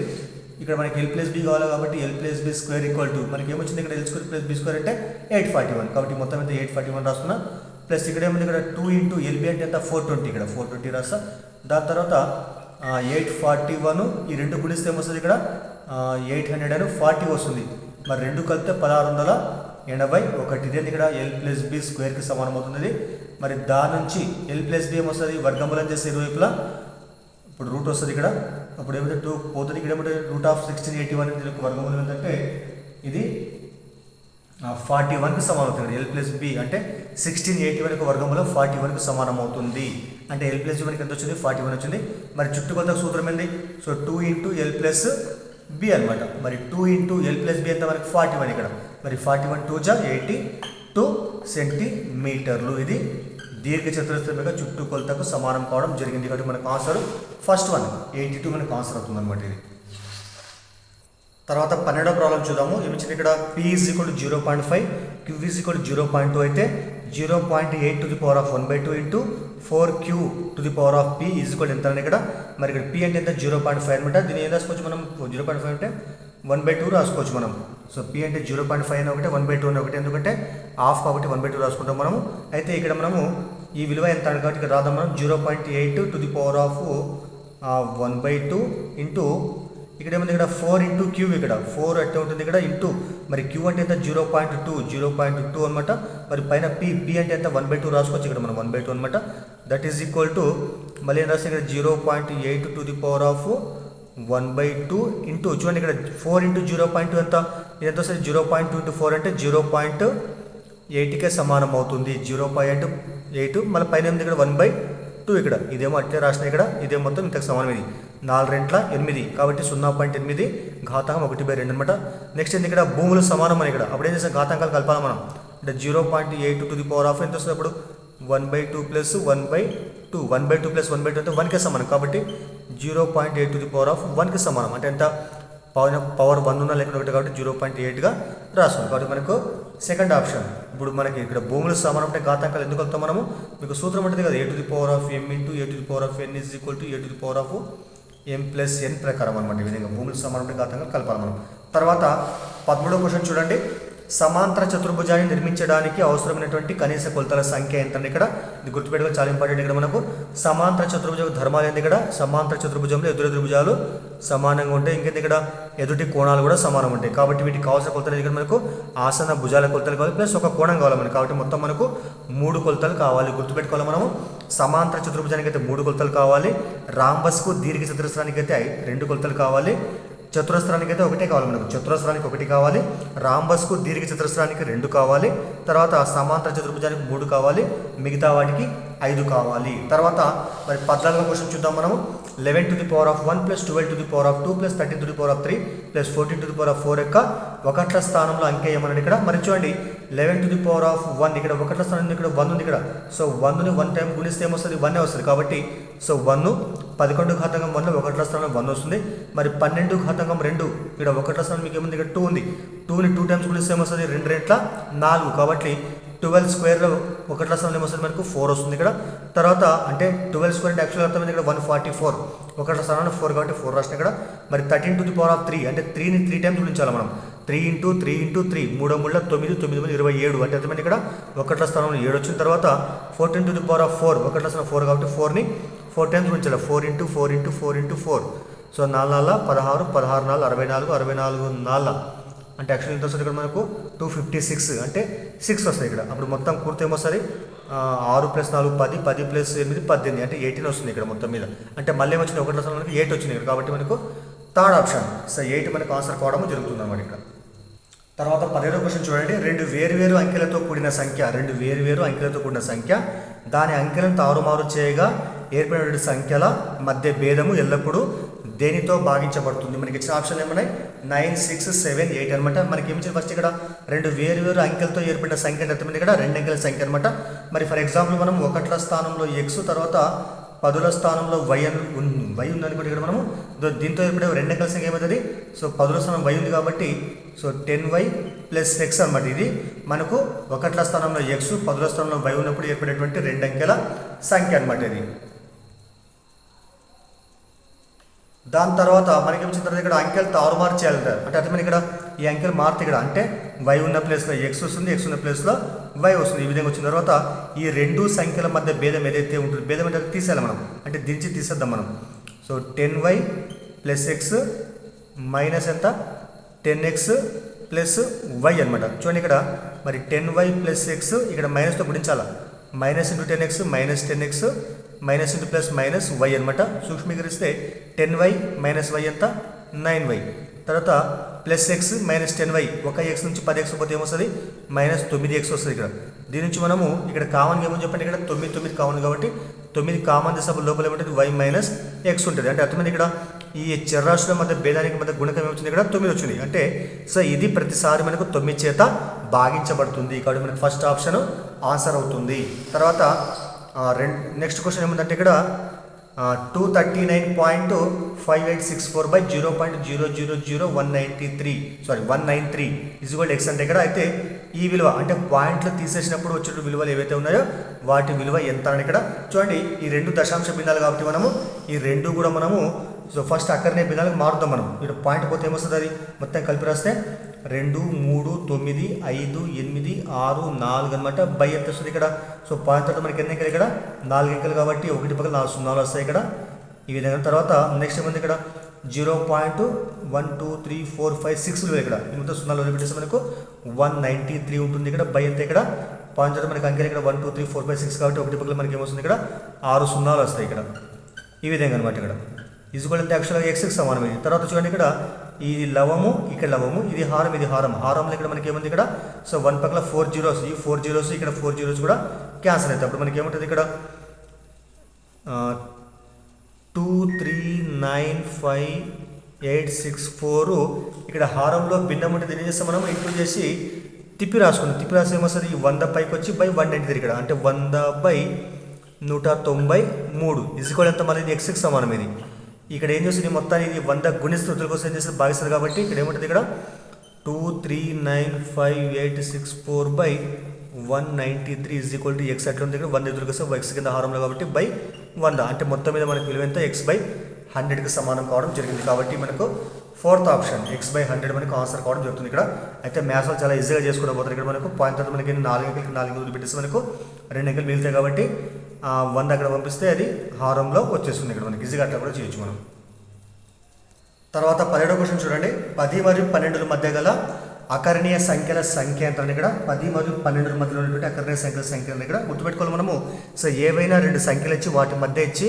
ఇక్కడ మనకి ఎల్ ప్లస్ బి కావాలి కాబట్టి L plus B square equal to మనకి ఏమొచ్చింది ఇక్కడ L square plus B square అంటే 841 కాబట్టి మొత్తం అయితే 841 రాస్తున్నా. ప్లస్ ఇక్కడ ఏముంది ఇక్కడ 2 ఇంటూ ఎల్బి అంటే ఎంత 420 ఇక్కడ 420 రాస్తా. దాని తర్వాత 841 ఈ రెండు గుణిస్తే ఏమొస్తుంది ఇక్కడ 840 వస్తుంది. మరి రెండు కలిపితే 1681. ఇదేంటి ఇక్కడ ఎల్ ప్లస్ బి స్క్వేర్కి సమానం అవుతుంది. మరి దాని నుంచి ఎల్ ప్లస్ బి ఏమొస్తుంది వర్గమూలం చేస్తే ఇరువైపులా ఇప్పుడు రూట్ వస్తుంది ఇక్కడ. అప్పుడు ఏమైతే 2 పోతుంది. ఇక్కడ ఏమంటే రూట్ ఆఫ్ 1681 దీనికి వర్గమూలం ఏంటంటే ఇది 41కి సమానం అవుతుంది. ఎల్ ప్లస్ బి అంటే 1681 వర్గంలో 41కి సమానం అవుతుంది. అంటే ఎల్ ప్లస్ బి మనకి ఎంత వచ్చింది 41 వచ్చింది. మరి చుట్టుకొలత సూత్రం ఏంది so 2 into L plus B అనమాట. మరి 2 ఇంటూ ఎల్ ప్లస్ బి ఎంత మనకి 41 ఇక్కడ. మరి 41 2 జా 82 సెంటీమీటర్లు. ఇది దీర్ఘ చతురస్రం యొక్క చుట్టుకొలతకు సమానం కావడం జరిగింది. కాబట్టి మనకు ఆన్సర్ ఫస్ట్ వన్ 82 మనకు ఆన్సర్ అవుతుంది అనమాట. ఇది తర్వాత 12వ ప్రాబ్లం చూద్దాము. ఏమిచ్చింది ఇక్కడ p is equal to 0.5 q is equal to 0.2 అయితే 0.8 to the power of 1/2 into 4q to the power of p is equal ఎంత అని ఇక్కడ. మరి ఇక్కడ p అంటే ఎంత 0.5 అనమాట. దీన్ని ఏం రాసుకోవచ్చు మనం 0.5 అంటే 1/2 రాసుకోవచ్చు మనం. సో p అంటే 0.5 అని ఒకటి 1/2 అని ఒకటి, ఎందుకంటే హాఫ్ కాబట్టి 1/2 రాసుకుంటాం మనము. అయితే ఇక్కడ మనము ఈ విలువ ఎంత అని కాబట్టి ఇక్కడ రాద్దాం మనం 0.8 to the power of 1/2 into ఇక్కడ ఏముంది ఇక్కడ 4 ఇంటూ క్యూ ఇక్కడ 4 అంటే ఉంటుంది ఇక్కడ ఇంటూ మరి క్యూ అంటే ఎంత 0.2 అనమాట. మరి పైన పి అంటే ఎంత 1/2 రాసుకోవచ్చు ఇక్కడ మనం 1/2 అనమాట. దట్ ఈజ్ ఈక్వల్ టు మళ్ళీ ఏం రాస్తే ఇక్కడ 0.8 to the power of 1/2 into చూడండి ఇక్కడ 4 ఇంటూ 0.2 ఎంత ఇది ఎంత వస్తుంది 0.2 ఇంటూ 4 అంటే 0.8కే సమానం అవుతుంది. 0.8 మళ్ళీ పైన ఏమిది ఇక్కడ 1/2 ఇక్కడ. ఇదేమో అట్లే రాసిన ఇక్కడ, ఇదేమో మొత్తం ఇంతకు సమానం. ఇది 4 రెంట్ల 8 కాబట్టి 0.8 ఘాతాంకం 1/2 అనమాట. నెక్స్ట్ ఏంటి ఇక్కడ భూములు సమానం అని ఇక్కడ. అప్పుడు ఏం చేస్తాం ఘాతాంకాలు కలపాలి మనం. అంటే 0.8 టు ది పవర్ ఆఫ్ ఎంత వస్తుంది అప్పుడు 1/2 ప్లస్ 1/2 1/2 ప్లస్ 1/2 అంటే 1కే సమానం కాబట్టి 0.8 టు ది పవర్ ఆఫ్ 1కి సమానం. అంటే ఎంత పవర్ 1 ఉన్నా లేకుండా ఒకటి కాబట్టి 0.8గా రాసుకోండి. కాబట్టి మనకు సెకండ్ ఆప్షన్. ఇప్పుడు మనకి ఇక్కడ భూములు సమానం అంటే ఘాతాంకాలు ఎందుకు వెళ్తాం మనము మీకు సూత్రం ఉంటుంది కదా a to the power of m into a to the power of n is equal to a to the power of m plus n ప్రకారం అనమాట. ఈ విధంగా భూములు సమానం అంటే ఘాతాంకాలు కలపాలి మనం. తర్వాత 13వ క్వశ్చన్ చూడండి. సమాంతర చతుర్భుజాన్ని నిర్మించడానికి అవసరమైనటువంటి కనీస కొలతల సంఖ్య ఎంత ఇక్కడ. ఇది గుర్తుపెట్టుకోవాలి, చాలా ఇంపార్టెంట్. ఇక్కడ మనకు సమాంతర చతుర్భుజ ధర్మాలు ఏంటి ఇక్కడ. సమాంతర చతుర్భుజంలో ఎదురెదురు భుజాలు సమానంగా ఉంటాయి. ఇంకేంటి ఇక్కడ ఎదుటి కోణాలు కూడా సమానం ఉంటాయి. కాబట్టి వీటికి కావాల్సిన కొలతలు ఇక్కడ మనకు ఆసన భుజాల కొలతలు కావాలి ప్లస్ ఒక కోణం కావాలి మనకు. కాబట్టి మొత్తం మనకు 3 కొలతలు కావాలి. గుర్తుపెట్టుకోవాలి మనము సమాంతర చతుర్భుజానికి అయితే 3 కొలతలు కావాలి. రాంబస్కు దీర్ఘ చతురస్రానికి అయితే 2 కొలతలు కావాలి. చతురస్రానికి అయితే ఒకటే కావాలి మనకు, చతురస్రానికి ఒకటి కావాలి, రాంబస్కు దీర్ఘ చతురస్రానికి 2 కావాలి, తర్వాత సమాంతర చతుర్భుజానికి 3 కావాలి, మిగతా వాటికి 5 కావాలి. తర్వాత మరి 14వ క్వశ్చన్ చూద్దాం మనము. 11 to the power of 1 plus 12 to the power of 2 plus 13 to the power of 3 plus 14 to the power of 4 యొక్క ఒకట్ల స్థానంలో అంకె ఏమన్నాడు ఇక్కడ. మరి చూడండి 11 to the power of 1 ఇక్కడ ఒకట్ల స్థానం ఇక్కడ 1 ఉంది ఇక్కడ. సో 1ని 1 టైం గుణిస్తే ఏమొస్తుంది, 1 వస్తుంది. కాబట్టి సో 1 11 ఘాతాంకం 1లో ఒకట్ల స్థానంలో 1 వస్తుంది. మరి 12 ఘాతాంకం 2 ఇక్కడ ఒకట్ల స్థానం మీకు ఏముంది ఇక్కడ 2 ఉంది. 2ని 2 టైమ్స్ గుణిస్తే ఏమొస్తుంది, 2 రెట్ల 4. కాబట్టి 12 స్క్వేర్లో ఒకట్ల స్థానం ఏమొస్తుంది మనకు 4 వస్తుంది ఇక్కడ. తర్వాత అంటే 12 స్క్వేర్ అంటే యాక్చువల్గా అర్థమైంది ఇక్కడ 144, ఒకట్ల స్థానంలో 4 కాబట్టి 4 రాసిన ఇక్కడ. మరి 13 to the power of 3 అంటే 3ని 3 టైమ్స్ గుణించాలి మనం. 3 into 3 into 3 3 3 9 9 27 అంటే అర్థమైంది ఇక్కడ ఒకట్ల స్థానంలో 7 వచ్చిన తర్వాత 14 to the power of 4 ఒకట్ల స్థానం 4 కాబట్టి 4ని 4 టైమ్స్ గుణించాలి. 4 into 4 into 4 into 4 సో 4 16 16 64 64 4 అంటే యాక్చువల్ ఎంత వస్తుంది ఇక్కడ మనకు 256 అంటే 6 వస్తుంది ఇక్కడ. అప్పుడు మొత్తం కూర్తి ఏమొస్తుంది 6 + 4 10 10 + 8 18 అంటే 18 వస్తుంది ఇక్కడ మొత్తం మీద. అంటే మళ్ళీ ఏమొచ్చింది ఒకట్ల స్థానం మనకి 8 వచ్చింది ఇక్కడ. కాబట్టి మనకు థర్డ్ ఆప్షన్ సో 8 మనకు ఆన్సర్ కావడం జరుగుతుంది అన్నమాట ఇక్కడ. తర్వాత 15వ క్వశ్చన్ చూడండి. రెండు వేరువేరు అంకెలతో కూడిన సంఖ్య దాని అంకెలను తారుమారు చేయగా ఏర్పడిన సంఖ్యల మధ్య భేదము ఎల్లప్పుడూ దేనితో భాగించబడుతుంది. మనకి ఇచ్చిన ఆప్షన్ ఏమన్నాయి 9 6 7 8 అనమాట. మనకి ఏమి ఫస్ట్ ఇక్కడ రెండు వేరువేరు అంకెలతో ఏర్పడిన సంఖ్య అర్థమైంది ఇక్కడ 2 అంకెల సంఖ్య అనమాట. మరి ఫర్ ఎగ్జాంపుల్ మనం ఒకట్ల స్థానంలో ఎక్స్ తర్వాత 10ల స్థానంలో వై ఉందనుకోండి ఇక్కడ మనము దీంతో ఏర్పడే 2 అంకెల సంఖ్య ఏమవుతుంది. సో 10ల స్థానం వై ఉంది కాబట్టి సో 10y + x అనమాట. ఇది మనకు ఒకట్ల స్థానంలో ఎక్స్ 10ల స్థానంలో వై ఉన్నప్పుడు ఏర్పడేటువంటి 2 అంకెల సంఖ్య అనమాట ఇది. దాని తర్వాత మనకి ఏం తర్వాత ఇక్కడ అంకెలు తారుమారు చేయాలంటారు. అంటే అర్థమైంది ఇక్కడ ఈ అంకెలు మారుతాయి ఇక్కడ. అంటే వై ఉన్న ప్లేస్లో ఎక్స్ వస్తుంది, ఎక్స్ ఉన్న ప్లేస్లో వై వస్తుంది. ఈ విధంగా వచ్చిన తర్వాత ఈ 2 సంఖ్యల మధ్య భేదం ఏదైతే ఉంటుంది, భేదం అంటే తీసేయాలి మనం, అంటే దించి తీసేద్దాం మనం. సో 10y + x మైనస్ ఎంత 10x + y అనమాట. చూడండి ఇక్కడ మరి 10y + x ఇక్కడ మైనస్తో గుణించాలా. Minus into 10x minus 10x minus into plus minus Y అనమాట. సూక్ష్మీకరిస్తే 10y మైనస్ వై ఎంత 9y. తర్వాత ప్లస్ ఎక్స్ మైనస్ 10y ఒక ఎక్స్ నుంచి 10x పోతే ఏమొస్తుంది మైనస్ 9x వస్తుంది ఇక్కడ. దీని నుంచి మనము ఇక్కడ కామన్ ఏమని చెప్పండి ఇక్కడ 9 9 కామన్ కాబట్టి 9 కామన్ చేసినప్పుడు లోపల ఏమంటుంది y మైనస్ x ఉంటుంది. అంటే అర్థమైంది ఇక్కడ ఈ చర్రాశుల మధ్య భేదానికి మధ్య గుణకం ఏమొచ్చింది ఇక్కడ 9 వచ్చింది. అంటే సో ఇది ప్రతిసారి మనకు 9 చేత భాగించబడుతుంది. కాబట్టి మనకు ఫస్ట్ ఆప్షన్ ఆన్సర్ అవుతుంది. తర్వాత నెక్స్ట్ క్వశ్చన్ ఏముందంటే ఇక్కడ 239.5864/0.000193 x అంటే ఇక్కడ అయితే ఈ విలువ అంటే పాయింట్లు తీసేసినప్పుడు వచ్చే విలువలు ఏవైతే ఉన్నాయో వాటి విలువ ఎంత అని ఇక్కడ చూడండి. ఈ 2 దశాంశ భిన్నాలు కాబట్టి మనము ఈ 2 కూడా మనము సో ఫస్ట్ అక్కడనే భిన్నాలకు మారుతాం మనం. ఇక్కడ పాయింట్ పోతే ఏమొస్తుంది అది మొత్తం కలిపి రాస్తే 2 3 9 5 8 6 4 అనమాట. బై ఎంత వస్తుంది ఇక్కడ. సో పాయింట్ తర్వాత మనకి ఎన్ని అంకెలు ఇక్కడ 4 అంకెలు కాబట్టి 1 పక్కన 4 సున్నాలు వస్తాయి ఇక్కడ ఈ విధంగా. తర్వాత నెక్స్ట్ ఏముంది ఇక్కడ 0.12345 విలువ ఇక్కడ ఈ మొత్తం సున్నాలు పెట్టేసి మనకు 193 ఉంటుంది ఇక్కడ. బై ఎంత ఇక్కడ పాయింట్ తర్వాత మనకి అంకెలు ఇక్కడ 1 2 3 4 5 6 కాబట్టి 1 పక్కన మనకి ఏమొస్తుంది ఇక్కడ 6 సున్నాలు వస్తాయి ఇక్కడ ఈ విధంగా అనమాట. ఇక్కడ ఈజ్వల్ అంటే యాక్చువల్గా ఎక్స్కి సమానం ఇది. తర్వాత చూడండి ఇక్కడ ఇది లవము ఇక్కడ లవము, ఇది హారం ఇది హారం. హారంలో ఇక్కడ మనకి ఏముంది ఇక్కడ సో 1 పక్కన 4 జీరోస్, ఈ 4 జీరోస్ ఇక్కడ 4 జీరోస్ కూడా క్యాన్సల్ అవుతాయి. అప్పుడు మనకి ఏముంటుంది ఇక్కడ 2395864 ఇక్కడ హారంలో భిన్నం ఉంటే దీన్ని చేస్తాం మనం ఇంటూ చేసి తిప్పి రాసుకుందాం. తిప్పి రాసి ఏమొస్తుంది 100 పైకి వచ్చి బై 193 ఇక్కడ అంటే 100/193 ఈజ్వల్ ఎంత మళ్ళీ ఇది ఎక్స్కి సమానం. ఇది ఇక్కడ ఏం చేస్తుంది మొత్తాన్ని ఇది 100 గుణిస్తుతుల కోసం ఏం చేస్తుంది భాగిస్తారు కాబట్టి ఇక్కడ ఏముంటుంది ఇక్కడ 2395864/193 x అట్లా ఉంది ఇక్కడ 100 ఎదురు కోసం x కింద హారంలో కాబట్టి బై 100 అంటే మొత్తం మీద మనకి విలువ ఎంత x/100కి సమానం కావడం జరిగింది. కాబట్టి మనకు ఫోర్త్ ఆప్షన్ x/100 మనకు ఆన్సర్ కావడం జరుగుతుంది ఇక్కడ. అయితే మ్యాథ్స్ చాలా ఈజీగా చేసుకోవడం పోతారు. ఇక్కడ మనకు పాయింట్ తర్వాత మనకి 4 అంకెలకి 4 అంకెలు పెట్టేసి మనకు 2 అంకెలు మిగులుతాయి కాబట్టి 100 అక్కడ పంపిస్తే అది హారంలో వచ్చేస్తుంది. ఇక్కడ మనకి ఈజీగా అట్లా కూడా చేయొచ్చు మనం. తర్వాత 17వ క్వశ్చన్ చూడండి. 10 మరియు 12ల మధ్య గల అకరణీయ సంఖ్యల సంఖ్య ఎంత అని ఇక్కడ 10 మరియు 12ల మధ్యలో ఉన్నటువంటి అకరణీయ సంఖ్యల సంఖ్య అని ఇక్కడ గుర్తుపెట్టుకోవాలి మనము. సో ఏవైనా 2 సంఖ్యలు ఇచ్చి వాటి మధ్య ఇచ్చి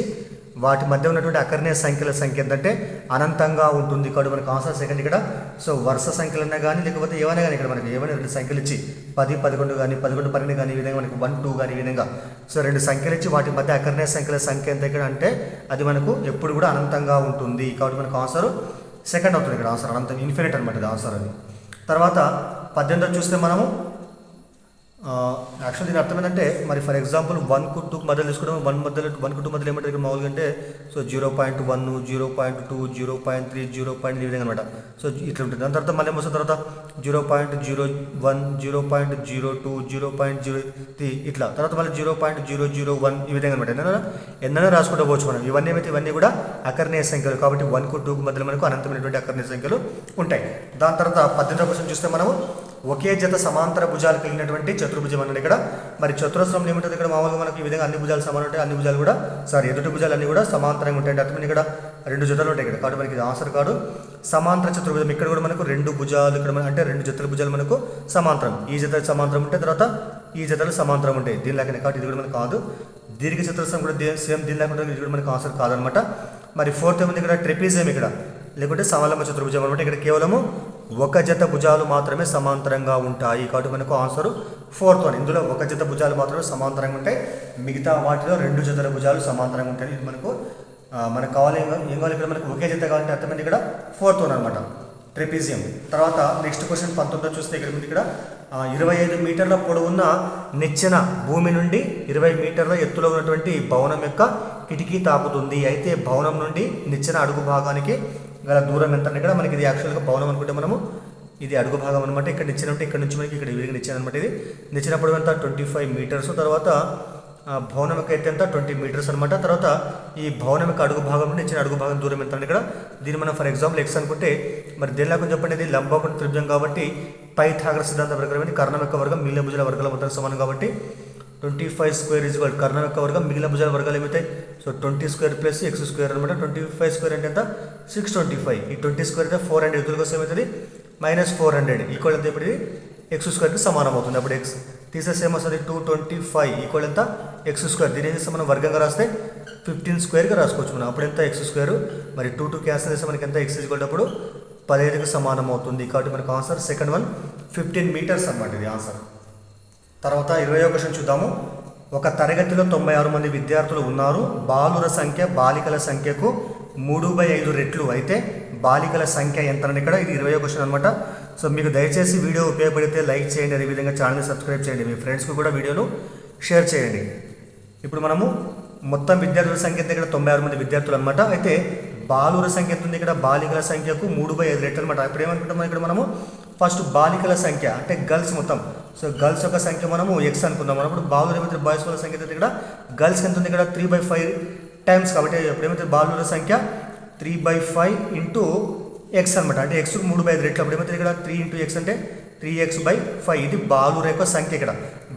వాటి మధ్య ఉన్నటువంటి అకర్ణీయ సంఖ్యల సంఖ్య ఏంటంటే అనంతంగా ఉంటుంది కాబట్టి మనకు ఆన్సర్ సెకండ్ ఇక్కడ. సో వరుస సంఖ్యలన్నా కానీ లేకపోతే ఏమైనా కానీ ఇక్కడ మనకి ఏమైనా రెండు సంఖ్యలు ఇచ్చి 10, 11 కానీ 11, 12 కానీ ఈ విధంగా మనకి 1, 2 కానీ ఈ విధంగా సో రెండు సంఖ్యలు ఇచ్చి వాటి మధ్య అకర్ణీయ సంఖ్యల సంఖ్య ఎంత ఇక్కడ అంటే అది మనకు ఎప్పుడు కూడా అనంతంగా ఉంటుంది కాబట్టి మనకు ఆన్సర్ సెకండ్ అవుతుంది ఇక్కడ. ఆన్సర్ అనంతం ఇన్ఫినిట్ అనమాట ఇది ఆన్సర్ అది. తర్వాత 18 చూస్తే మనము యాక్చువల్ దీని అర్థం ఏంటంటే మరి ఫర్ ఎగ్జాంపుల్ 1కు 2కు మధ్యలో తీసుకుంటాం. 1కు 2 మధ్యలో ఏమంటారు ఇక్కడ మామూలుగా అంటే సో 0.1, 0.2, 0.3, 0. ఈ విధంగా అనమాట. సో ఇట్లా ఉంటుంది. దాని తర్వాత మళ్ళీ వస్తున్న తర్వాత 0.01, 0.02, 0.03 ఇట్లా తర్వాత మళ్ళీ 0.001 ఈ విధంగా అనమాట. ఎన్నైనా రాసుకుంటూ పోవచ్చు మనం. ఇవన్నీ కూడా అకర్ణీయ సంఖ్యలు కాబట్టి 1కు 2కు మధ్యలో మనకు అనంతమైనటువంటి అకర్ణీయ సంఖ్యలు ఉంటాయి. దాని తర్వాత 18వ క్వశ్చన్ చూస్తే మనము ఒకే జత సమాంతర భుజాలు కలిగినటువంటి చతుర్భుజం అన్నది ఇక్కడ. మరి చతురస్రంలో ఏముంటుంది ఇక్కడ మామూలుగా మనకి ఈ విధంగా అన్ని భుజాలు సమానం ఉంటాయి. అన్ని భుజాలు కూడా ఎదుటి భుజాలు అన్ని కూడా సమాంతరంగా ఉంటాయి. అర్థం ఇక్కడ 2 జతలు ఉంటాయి ఇక్కడ కాబట్టి మనకి ఇది ఆన్సర్ కాదు. సమాంతర చతుర్భుజం ఇక్కడ కూడా మనకు 2 భుజాలు ఇక్కడ అంటే 2 జతల భుజాలు మనకు సమాంతరం. ఈ జత సమాంతరం ఉంటాయి తర్వాత ఈ జతలు సమాంతరం ఉంటాయి దీని లేకనే కాబట్టి ఇది కూడా మనకు కాదు. దీర్ఘ చతురస్రం కూడా సేమ్ దీని లేకుండా ఇది కూడా మనకు ఆన్సర్ కాదనమాట. మరి 4th ఏముంది ఇక్కడ ట్రెపీజియం ఇక్కడ లేకుంటే సమలంబ చతుర్భుజం అనమాట. ఇక్కడ కేవలము ఒక జత భుజాలు మాత్రమే సమాంతరంగా ఉంటాయి కాబట్టి మనకు ఆన్సర్ 4th వన్. ఇందులో ఒక జత భుజాలు మాత్రమే సమాంతరంగా ఉంటాయి, మిగతా వాటిలో 2 జతల భుజాలు సమాంతరంగా ఉంటాయి. ఇది మనకు కావాలి ఏం కావాలి ఇక్కడ మనకు ఒకే జత కావాలంటే అర్థమైంది ఇక్కడ 4th వన్ అనమాట ట్రెపీజియం. తర్వాత నెక్స్ట్ క్వశ్చన్ 19 చూస్తే ఇక్కడ ఉంది ఇక్కడ 25 మీటర్ల పొడవున్న నిచ్చెన భూమి నుండి 20 మీటర్ల ఎత్తులో ఉన్నటువంటి భవనం యొక్క కిటికీ తాకుతుంది. అయితే భవనం నుండి నిచ్చెన అడుగు భాగానికి గల దూరం ఎంత ఇక్కడ మనకి ఇది యాక్చువల్గా భవనం అనుకుంటే మనము ఇది అడుగు భాగం అనమాట. ఇక్కడ నిచ్చెన ఉంటే ఇక్కడ నుంచి మనకి ఇక్కడ విరిగి నిచ్చెన అనమాట. ఇది నిచ్చెన పొడవు ఎంత 25 మీటర్స్. తర్వాత భవనం యొక్క ఎత్తు ఎంత 20 మీటర్స్ అనమాట. తర్వాత ఈ భవనం యొక్క అడుగు భాగం నుండి నిచ్చెన అడుగు భాగం దూరం ఎంత ఇక్కడ దీన్ని మనం ఫర్ ఎగ్జాంపుల్ ఎక్స్ అనుకుంటే మరి దేనిలా కొంచెం చెప్పండి ఇది లంబకోణ త్రిభుజం కాబట్టి పైథాగరస్ సిద్ధాంత ప్రకారం కర్ణం యొక్క వర్గం మిగిలిన భుజాల వర్గాల మొత్తం సమానం కాబట్టి 25 స్క్వేర్ ఈజ్ ఈక్వల్ కర్ణం యొక్క వర్గం మిగిలిన భుజాల వర్గాలు ఏమవుతాయి so 20 square plus x square అనమాట. 25 స్క్వేర్ అంటే ఎంత 625. ఈ 20 స్క్వేర్ అయితే 400 ఎదురుగా ఏమవుతుంది -400 ఈక్వల్ ఎంత ఇప్పుడు ఇది x స్క్వేర్కి సమానం అవుతుంది. అప్పుడు x తీసేసి ఏమొస్తుంది 225 ఈక్వల్ ఎంత x స్క్వేర్. దీని ఏం చేస్తే మనం వర్గంగా రాస్తే 15 స్క్వేర్గా రాసుకోవచ్చు మనం. అప్పుడు ఎంత x స్క్వేర్ మరి 2 క్యాన్సిల్ చేస్తే మనకి ఎంత x ఈక్వల్ అప్పుడు 15కి సమానం అవుతుంది కాబట్టి మనకు ఆన్సర్ సెకండ్ వన్ 15 మీటర్స్ అనమాట ఇది ఆన్సర్. తర్వాత 20వ క్వశ్చన్ చూద్దాము. ఒక తరగతిలో 96 మంది విద్యార్థులు ఉన్నారు. బాలుర సంఖ్య బాలికల సంఖ్యకు 3/5 రెట్లు అయితే బాలికల సంఖ్య ఎంత అని ఇక్కడ ఇది 20వ క్వశ్చన్ అనమాట. సో మీకు దయచేసి వీడియో ఉపయోగపడితే లైక్ చేయండి, అదేవిధంగా ఛానల్ని సబ్స్క్రైబ్ చేయండి, మీ ఫ్రెండ్స్కి కూడా వీడియోను షేర్ చేయండి. ఇప్పుడు మనము మొత్తం విద్యార్థుల సంఖ్య ఎంత ఇక్కడ 96 మంది విద్యార్థులు అనమాట. అయితే బాలుర సంఖ్య ఎంత ఉంది ఇక్కడ బాలికల సంఖ్యకు 3/5 రెట్లు అనమాట. ఇప్పుడు ఏమనుకుంటాము ఇక్కడ మనము ఫస్ట్ బాలికల సంఖ్య అంటే గర్ల్స్ మొత్తం సో గర్ల్స్ యొక్క సంఖ్య మనము ఎక్స్ అనుకుందాం. అప్పుడు బాలుర ఏమైతే బాయ్స్ వాళ్ళ సంఖ్య ఇక్కడ గర్ల్స్ ఎంత ఉంది ఇక్కడ 3/5 టైమ్స్ కాబట్టి ఇప్పుడు ఏమైతే బాలుర సంఖ్య 3/5 ఇంటూ ఎక్స్ అనమాట. అంటే ఎక్స్కు 3/5 రెట్లు. అప్పుడు ఏమైతే ఇక్కడ 3 ఇంటూ ఎక్స్ అంటే 3x/5. ఇది బాలుర యొక్క సంఖ్య. ఇక్కడ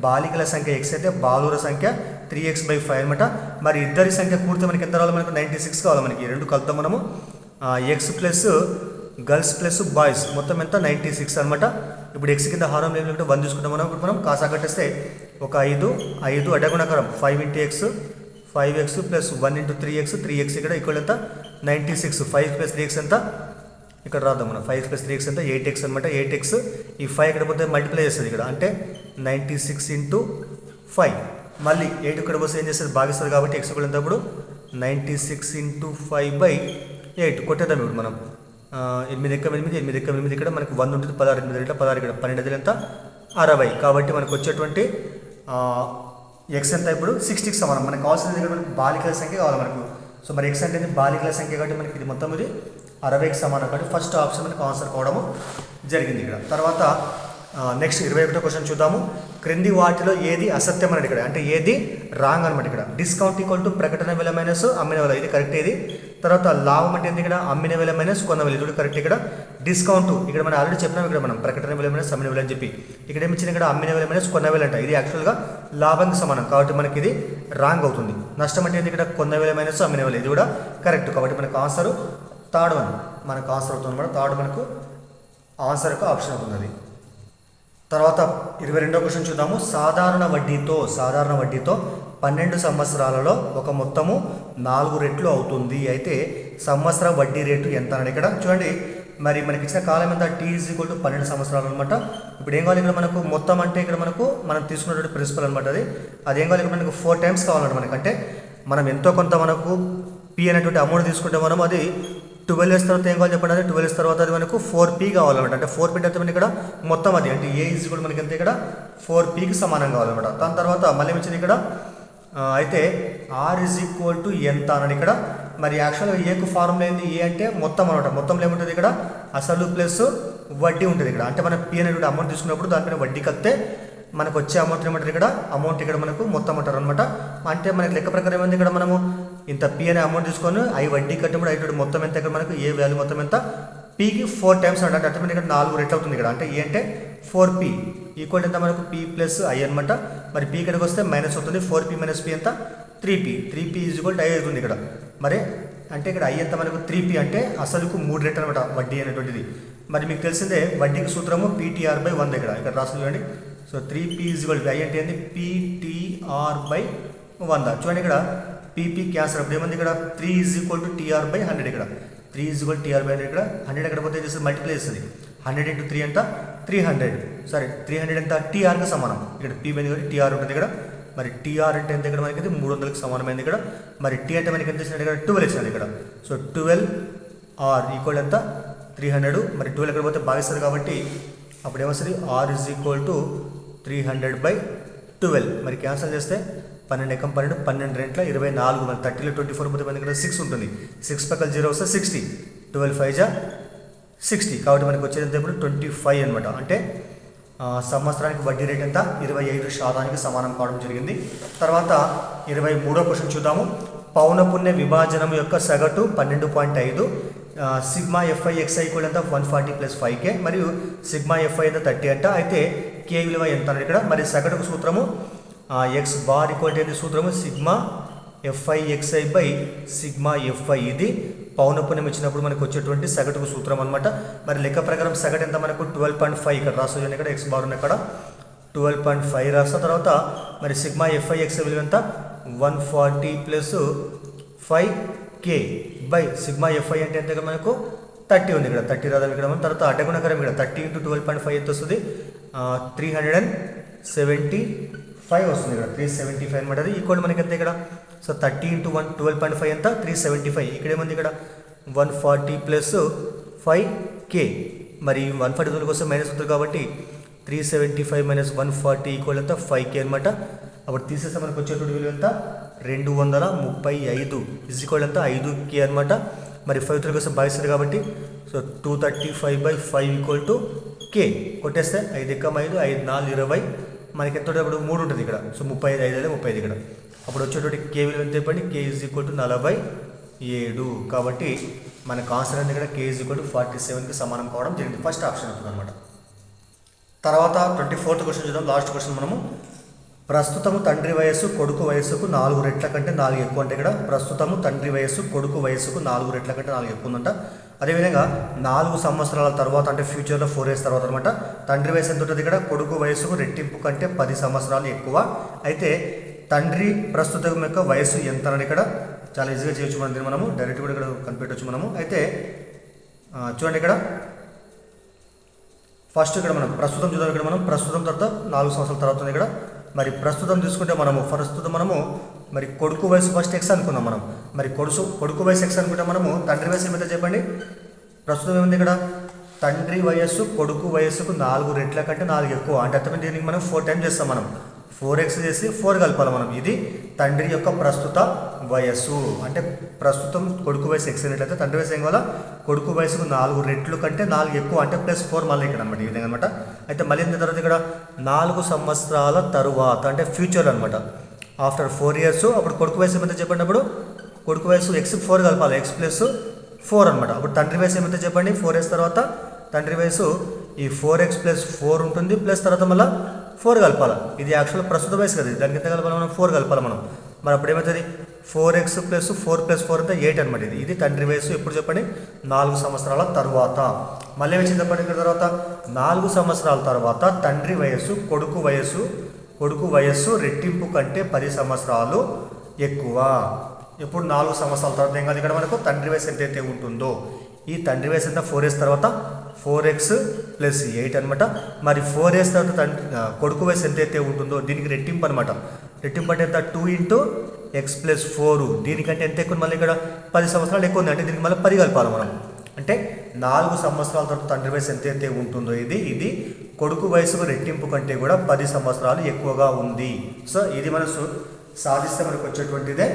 బాలికల సంఖ్య ఎక్స్ అయితే బాలుర సంఖ్య 3x/5 అనమాట. మరి ఇద్దరి సంఖ్య కూడితే మనకి ఎంత రావాలి మనకు 96 కావాలి. మనకి రెండు కలుద్దాం మనము X plus girls plus boys మొత్తం ఎంత 96 అనమాట. ఇప్పుడు ఎక్స్ కింద హారం లేకుంటే 1 తీసుకుంటాం మనం. ఇప్పుడు మనం కాసా కట్టేస్తే ఒక 5 అడ్డగుణకరం 5 into X 5x plus 1 into 3x ఇక్కడ ఈక్వల్ ఎంత 96. 5 ప్లస్ 3x ఎంత ఇక్కడ రాద్దాం మనం 5 ప్లస్ 3x ఎంత 8x అనమాట. 8x ఈ 5 ఇక్కడ పోతే మల్టిప్లై చేస్తుంది ఇక్కడ అంటే 96 ఇంటూ 5. మళ్ళీ 8 ఇక్కడ పోతే ఏం చేస్తుంది భాగిస్తుంది కాబట్టి x కూడా ఎంత అప్పుడు 96 ఇంటూ 5/8 కొట్టేద్దాం. ఇప్పుడు మనం 8 ఎక్క 8 ఇక్కడ మనకు 100 ఉంటుంది 16 8 ఇక్కడ 16 ఇక్కడ 12 ఎంత 60 కాబట్టి మనకు వచ్చేటువంటి ఎక్స్ ఎంత ఇప్పుడు 60కి సమానం. మనకు కావాల్సింది ఇక్కడ మనకు బాలికల సంఖ్య కావాలి మనకు. సో మరి ఎక్స్ అంటే బాలికల సంఖ్య కాబట్టి మనకి ఇది మొత్తం ఇది 60కి సమానం కాబట్టి ఫస్ట్ ఆప్షన్ మనకు ఆన్సర్ కావడము జరిగింది ఇక్కడ. తర్వాత నెక్స్ట్ 21వ క్వశ్చన్ చూద్దాము. క్రింది వాటిలో ఏది అసత్యం అన్నది ఇక్కడ అంటే ఏది రాంగ్ అనమాట. ఇక్కడ డిస్కౌంట్ ఈక్వల్ టు ప్రకటన విల మైనస్ అమ్మిన విల ఇది కరెక్ట్. ఇది తర్వాత లాభం అంటే ఇక్కడ అమ్మిన విల మైనస్ కొన్న విల ఇది కరెక్ట్. ఇక్కడ డిస్కౌంట్ ఇక్కడ మనం ఆల్రెడీ చెప్పినాం ఇక్కడ మనం ప్రకటన విల మైనస్ అమ్మిన విల అని చెప్పి ఇక్కడ ఏమి ఇచ్చింది ఇక్కడ అమ్మిన విల మైనస్ కొన్న విల అంట. ఇది యాక్చువల్గా లాభానికి సమానం కాబట్టి మనకి ఇది రాంగ్ అవుతుంది. నష్టం అంటే ఇక్కడ కొన్న విల మైనస్ అమ్మిన విల ఇది కూడా కరెక్ట్ కాబట్టి మనకు ఆన్సర్ థర్డ్ వన్ మనకు ఆన్సర్ అవుతుంది అనమాట. థర్డ్ మనకు ఆన్సర్ యొక్క ఆప్షన్ అవుతుంది. తర్వాత 22వ క్వశ్చన్ చూద్దాము. సాధారణ వడ్డీతో 12 సంవత్సరాలలో ఒక మొత్తము 4 రెట్లు అవుతుంది. అయితే సంవత్సర వడ్డీ రేటు ఎంత అని ఇక్కడ చూడండి. మరి మనకి ఇచ్చిన కాలం ఎంత? టీ ఈజ్ ఈక్వల్ టు 12 సంవత్సరాలు అనమాట. ఇప్పుడు ఏం కావాలి ఇక్కడ మనకు? మొత్తం అంటే ఇక్కడ మనకు మనం తీసుకున్నటువంటి ప్రిన్సిపల్ అనమాట. అది ఏం కావాలి ఇక్కడ మనకు 4 టైమ్స్ కావాలన్నమాట మనకు. అంటే మనం ఎంతో కొంత మనకు పీ అనేటువంటి అమౌంట్ తీసుకుంటే మనం అది 12 ఇయర్స్ తర్వాత ఏం కావాలి చెప్పండి? అది 12 ఇయర్స్ తర్వాత అది మనకు 4p కావాలన్నమాట. అంటే 4p అంటే మనకి ఇక్కడ మొత్తం అది అంటే ఏ ఈజ్ కూడా మనకి ఎంత ఇక్కడ 4pకి సమానం కావాలన్నమాట. దాని తర్వాత మళ్ళీ వచ్చింది ఇక్కడ అయితే ఆర్ ఈజ్ ఈక్వల్ టు ఎంత అని ఇక్కడ. మరి యాక్చువల్గా ఏకు ఫార్ములా ఏంది? ఏ అంటే మొత్తం అనమాట. మొత్తంలో ఏముంటుంది ఇక్కడ? అసలు ప్లస్ వడ్డీ ఉంటుంది ఇక్కడ. అంటే మనం పీ అనేటువంటి అమౌంట్ తీసుకున్నప్పుడు దానిపైన వడ్డీ కడితే మనకు వచ్చే అమౌంట్ ఏమంటారు ఇక్కడ? అమౌంట్ ఇక్కడ మనకు మొత్తం అంటారు అనమాట. అంటే మనకి లెక్క ప్రకారం ఏమైంది ఇక్కడ మనము ఇంత పీ అనే అమౌంట్ తీసుకొని అవి వడ్డీ కట్టినప్పుడు అయితే మొత్తం ఎంత ఇక్కడ మనకు ఏ వాల్యూ మొత్తం ఎంత? పీకి 4 టైమ్స్ అంటే అంటే ఇక్కడ 4 రెట్లు అవుతుంది ఇక్కడ. అంటే ఏ అంటే 4p ఈక్వల్ ఎంత మనకు? p ప్లస్ ఐ అనమాట. మరి పీ ఇక్కడికి వస్తే మైనస్ అవుతుంది. 4p మైనస్ పీ ఎంత? 3p is equal to I అవుతుంది ఇక్కడ. మరి అంటే ఇక్కడ ఐ ఎంత మనకు? 3p అంటే అసలుకు 3 రెట్లు అనమాట వడ్డీ అనేటువంటిది. మరి మీకు తెలిసిందే వడ్డీకి సూత్రము PTR/100 ఇక్కడ రాసి చూడండి. So 3p is equal to I అంటే ఏంటి? PTR/100. చూడండి ఇక్కడ PP క్యాన్సర్ అప్పుడు ఏమంది ఇక్కడ? 3 ఈజ్ ఈక్వల్ టు TR/100 ఇక్కడ. 3 ఈజ్ ఈక్వల్ TR/100 ఇక్కడ. 100 ఎక్కడ పోతే చేస్తే మల్టిప్లై చేస్తుంది. 100 × 3 ఎంత? 300. సరే 300 ఎంత? TRకి సమానం. ఇక్కడ P పోయింది కాబట్టి TR ఉంటుంది ఇక్కడ. మరి TR అంటే ఎంత ఇక్కడ మనకి? 300కి సమానమైంది ఇక్కడ. మరి T అంటే మనకి ఎంత ఇచ్చినట్టు ఇక్కడ? 12 ఇచ్చినది ఇక్కడ. సో 12R ఈక్వల్ ఎంత? 300. మరి 12 ఎక్కడ పోతే భాగిస్తారు కాబట్టి అప్పుడు ఏమొస్తుంది? R is equal to 300/12. మరి క్యాన్సల్ చేస్తే 12 ఎకం 12 12 రెంట్ల 24. మరి 30లో 24 పోతే మనకి ఇక్కడ 6 ఉంటుంది. 6 పక్కన 0 వస్తే 60. 12 5 జా 60. కాబట్టి మనకి వచ్చేది ఎంత ఇప్పుడు? 25 అనమాట. అంటే సంవత్సరానికి వడ్డీ రేట్ ఎంత? 25% సమానం కావడం జరిగింది. తర్వాత 23వ క్వశ్చన్ చూద్దాము. పౌనపుణ్య విభాజనం యొక్క సగటు 12.5. సిగ్మా ఎఫ్ఐ ఎక్స్ఐ కూడా ఎంత? 140 + 5k. మరియు సిగ్మా ఎఫ్ఐ ఎంత? 30 అంట. అయితే కే విలువ ఎంత అనేది ఇక్కడ. మరి సగటుకు సూత్రము ఎక్స్ బార్ ఈక్వల్ టు సూత్రము sigma F I X I by sigma F I. ఇది పౌనపుణ్యం ఇచ్చినప్పుడు మనకు వచ్చేటువంటి సగటుకు సూత్రం అనమాట. మరి లెక్క ప్రకారం సగటు ఎంత మనకు? 12.5 ఇక్కడ రాస్తుంది. ఇక్కడ ఎక్స్ బార్ ఉన్న ఇక్కడ 12.5 రాస్తా. తర్వాత మరి సిగ్మా ఎఫ్ఐ ఎక్స్ఐ విలువ ఎంత? 140 + 5k బై సిగ్మా ఎఫ్ఐ అంటే ఎంత మనకు? 30 ఉంది ఇక్కడ. 30 రాదా ఇక్కడ. తర్వాత అడ్డగుణకరం ఇక్కడ 30 × 12.5 ఎంత వస్తుంది? 375 వస్తుంది ఇక్కడ. 375 అనమాట. అది ఈక్వల్ మనకి ఎంత ఇక్కడ? సో 30 × 12.5 ఎంత? 375. ఇక్కడ ఏముంది ఇక్కడ? 140 + 5k. మరి 140 కోసం మైనస్ అవుతుంది కాబట్టి 375 - 140 ఈక్వల్ ఎంత? 5k అనమాట. అప్పుడు తీసేస్తే మనకు వచ్చేటువంటి విలువ ఎంత? 235 ఈజ్ ఈక్వల్ ఎంత? 5k అనమాట. మరి 5 కోసం భాగిస్తుంది కాబట్టి సో 235/5 ఈక్వల్ టు k. కొట్టేస్తే 5 × 5 5 4 20 మనకి ఎంత? ఇప్పుడు 3 ఉంటుంది ఇక్కడ. సో 35 5 35 ఇక్కడ. అప్పుడు వచ్చేటువంటి k విలువ ఎంత చెప్పండి? k is equal to 47. కాబట్టి మనకు ఆన్సర్ అనేది ఇక్కడ k ఈజ్ ఈక్వల్ టు 47కి సమానం కావడం జరిగింది. ఫస్ట్ ఆప్షన్ అవుతుంది అనమాట. తర్వాత 24th క్వశ్చన్ చూద్దాం. లాస్ట్ క్వశ్చన్ మనము. ప్రస్తుతము తండ్రి వయస్సు కొడుకు వయస్సుకు 4 రెట్ల కంటే 4 ఎక్కువ. అంటే ఇక్కడ ప్రస్తుతము తండ్రి వయస్సు కొడుకు వయస్సుకు 4 రెట్ల కంటే 4 ఎక్కువ ఉందంట. అదేవిధంగా 4 సంవత్సరాల తర్వాత అంటే ఫ్యూచర్లో 4 ఇయర్స్ తర్వాత అనమాట తండ్రి వయసు ఎంత ఉంటుంది ఇక్కడ? కొడుకు వయస్సుకు రెట్టింపు కంటే 10 సంవత్సరాలు ఎక్కువ. అయితే తండ్రి ప్రస్తుతం యొక్క వయస్సు ఎంత అని ఇక్కడ చాలా ఈజీగా చేయొచ్చు. మనం దీన్ని మనము డైరెక్ట్ కూడా ఇక్కడ కనిపెట్టవచ్చు మనము. అయితే చూడండి ఇక్కడ ఫస్ట్ ఇక్కడ మనం ప్రస్తుతం చూద్దాం. ఇక్కడ మనం ప్రస్తుతం తర్వాత 4 సంవత్సరాల తర్వాత ఉంది ఇక్కడ. మరి ప్రస్తుతం తీసుకుంటే ప్రస్తుతం మనము మరి కొడుకు వయసు ఫస్ట్ ఎక్స్ అనుకున్నాం మనం. మరి కొడుకు వయసు ఎక్స్ అనుకుంటే మనము తండ్రి వయసు ఏమైతే చెప్పండి? ప్రస్తుతం ఏముంది ఇక్కడ? తండ్రి వయస్సు కొడుకు వయస్సుకు 4 రెట్ల కంటే 4 ఎక్కువ. అంటే అర్థమైంది. దీనికి మనం 4 టైమ్స్ చేస్తాం మనం. 4x చేసి 4 కలపాలి మనం. ఇది తండ్రి యొక్క ప్రస్తుత వయస్సు. అంటే ప్రస్తుతం కొడుకు వయసు ఎక్స్ అయినట్లయితే తండ్రి వయసు ఏం కావాలా? కొడుకు వయసుకు 4 రెట్లు కంటే 4 ఎక్కువ. అంటే +4 మళ్ళీ ఇక్కడ అనమాట. ఈ విధంగా అనమాట. అయితే మళ్ళీ ఎంత తర్వాత ఇక్కడ 4 సంవత్సరాల తరువాత అంటే ఫ్యూచర్ అనమాట. ఆఫ్టర్ 4 ఇయర్స్ అప్పుడు కొడుకు వయసు ఏమైతే చెప్పండి? అప్పుడు కొడుకు వయసు ఎక్స్ 4 కలపాలి. x + 4 అనమాట. అప్పుడు తండ్రి వయసు ఏమైతే చెప్పండి? 4 ఇయర్స్ తర్వాత తండ్రి వయసు ఈ 4x + 4 ఉంటుంది. ప్లస్ తర్వాత మళ్ళీ 4 కలపాలి. ఇది యాక్చువల్ ప్రస్తుత వయసు కదా. దానికి ఎంత కలపాలి మనం? 4 కలపాలి మనం. మరి అప్పుడు ఏమవుతుంది? 4x + 4 + 4 అంతా 8 అనమాట. ఇది తండ్రి వయసు ఎప్పుడు చెప్పండి? 4 సంవత్సరాల తర్వాత. మళ్ళీ వచ్చింది చెప్పండి ఇక్కడ తర్వాత 4 సంవత్సరాల తర్వాత తండ్రి వయస్సు కొడుకు వయస్సు కొడుకు వయస్సు రెట్టింపు కంటే 10 సంవత్సరాలు ఎక్కువ. ఇప్పుడు 4 సంవత్సరాల తర్వాత ఏం కాదు, ఇక్కడ మనకు తండ్రి వయసు ఎంతైతే ఉంటుందో ఈ తండ్రి వయసు ఎంత 4x తర్వాత 4x + 8 అనమాట. మరి 4x తర్వాత కొడుకు వయసు ఎంతైతే ఉంటుందో దీనికి రెట్టింపు అనమాట. రెట్టింపు అంటే ఎంత 2 × x + 4. దీనికంటే ఎంత ఎక్కువ, మళ్ళీ ఇక్కడ 10 సంవత్సరాలు ఎక్కువ ఉంది అంటే దీనికి మళ్ళీ 10 కలపాలి మనం. అంటే 4 సంవత్సరాల తర్వాత తండ్రి వయసు ఎంతైతే ఉంటుందో ఇది కొడుకు వయసుకు రెట్టింపు కంటే కూడా 10 సంవత్సరాలు ఎక్కువగా ఉంది. సో ఇది మనం సాధిస్తే మనకు వచ్చేటువంటిదే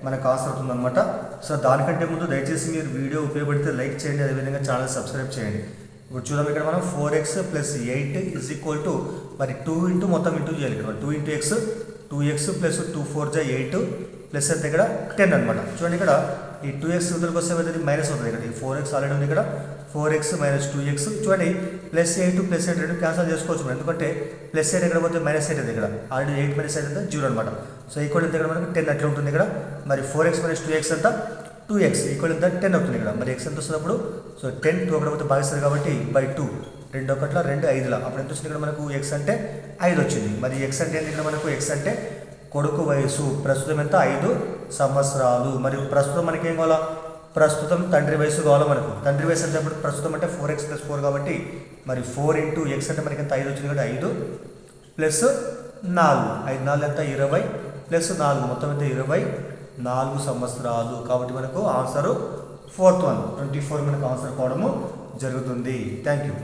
మనకు ఆన్సర్ అవుతుందన్నమాట. సో దానికంటే ముందు దయచేసి మీరు వీడియో ఉపయోగపడితే లైక్ చేయండి, అదేవిధంగా ఛానల్ సబ్స్క్రైబ్ చేయండి. ఇప్పుడు చూద్దాం, ఇక్కడ మనం 4x + 8 మరి 2 మొత్తం ఇంటూ చేయాలి. ఇక్కడ 2 × x 2x + 2 × 4 = 8 ప్లస్ ఎంత ఇక్కడ 10 అనమాట. చూడండి ఇక్కడ ఈ 2x ఉదరికి వస్తే అది మైనస్ అవుతుంది. ఇక్కడ ఈ 4x ఆల్రెడీ ఉంది, ఇక్కడ 4x - 2x. చూడండి +8 +8 రెండు క్యాన్సల్ చేసుకోవచ్చు ఎందుకంటే +8 ఎక్కడ పోతే -8 ఉంది. ఇక్కడ ఆల్రెడీ 8 - 8 అంటే 0 అనమాట. సో ఈక్వల్ ఎంత ఇక్కడ మనకు 10 అట్లా ఉంటుంది. ఇక్కడ మరి 4x - 2x అంతా 2x ఈక్వల్ ఎంత 10 అవుతుంది. ఇక్కడ మరి x ఎంత వస్తున్నప్పుడు సో 10 2 అక్కడ పోతే భాగిస్తుంది కాబట్టి /2 2 1 2 5 అప్పుడు ఎంత వచ్చింది ఇక్కడ మనకు x అంటే 5 వచ్చింది. మరి x అంటే ఏంటి, ఇక్కడ మనకు x అంటే కొడుకు వయసు ప్రస్తుతం ఎంత 5 సంవత్సరాలు. మరి ప్రస్తుతం మనకి ఏం కావాలా, ప్రస్తుతం తండ్రి వయసు కావాలా మనకు. తండ్రి వయసు అంటే ఇప్పుడు ప్రస్తుతం అంటే 4x + 4 కాబట్టి మరి 4 × x అంటే మనకి ఎంత 5 వచ్చింది కాబట్టి 5 + 4 5 4 ఎంత 20 + 4 మొత్తం ఎంత 24 సంవత్సరాలు. కాబట్టి మనకు ఆన్సర్ 4th 1 24 మనకు ఆన్సర్ కావడము జరుగుతుంది. Thank you.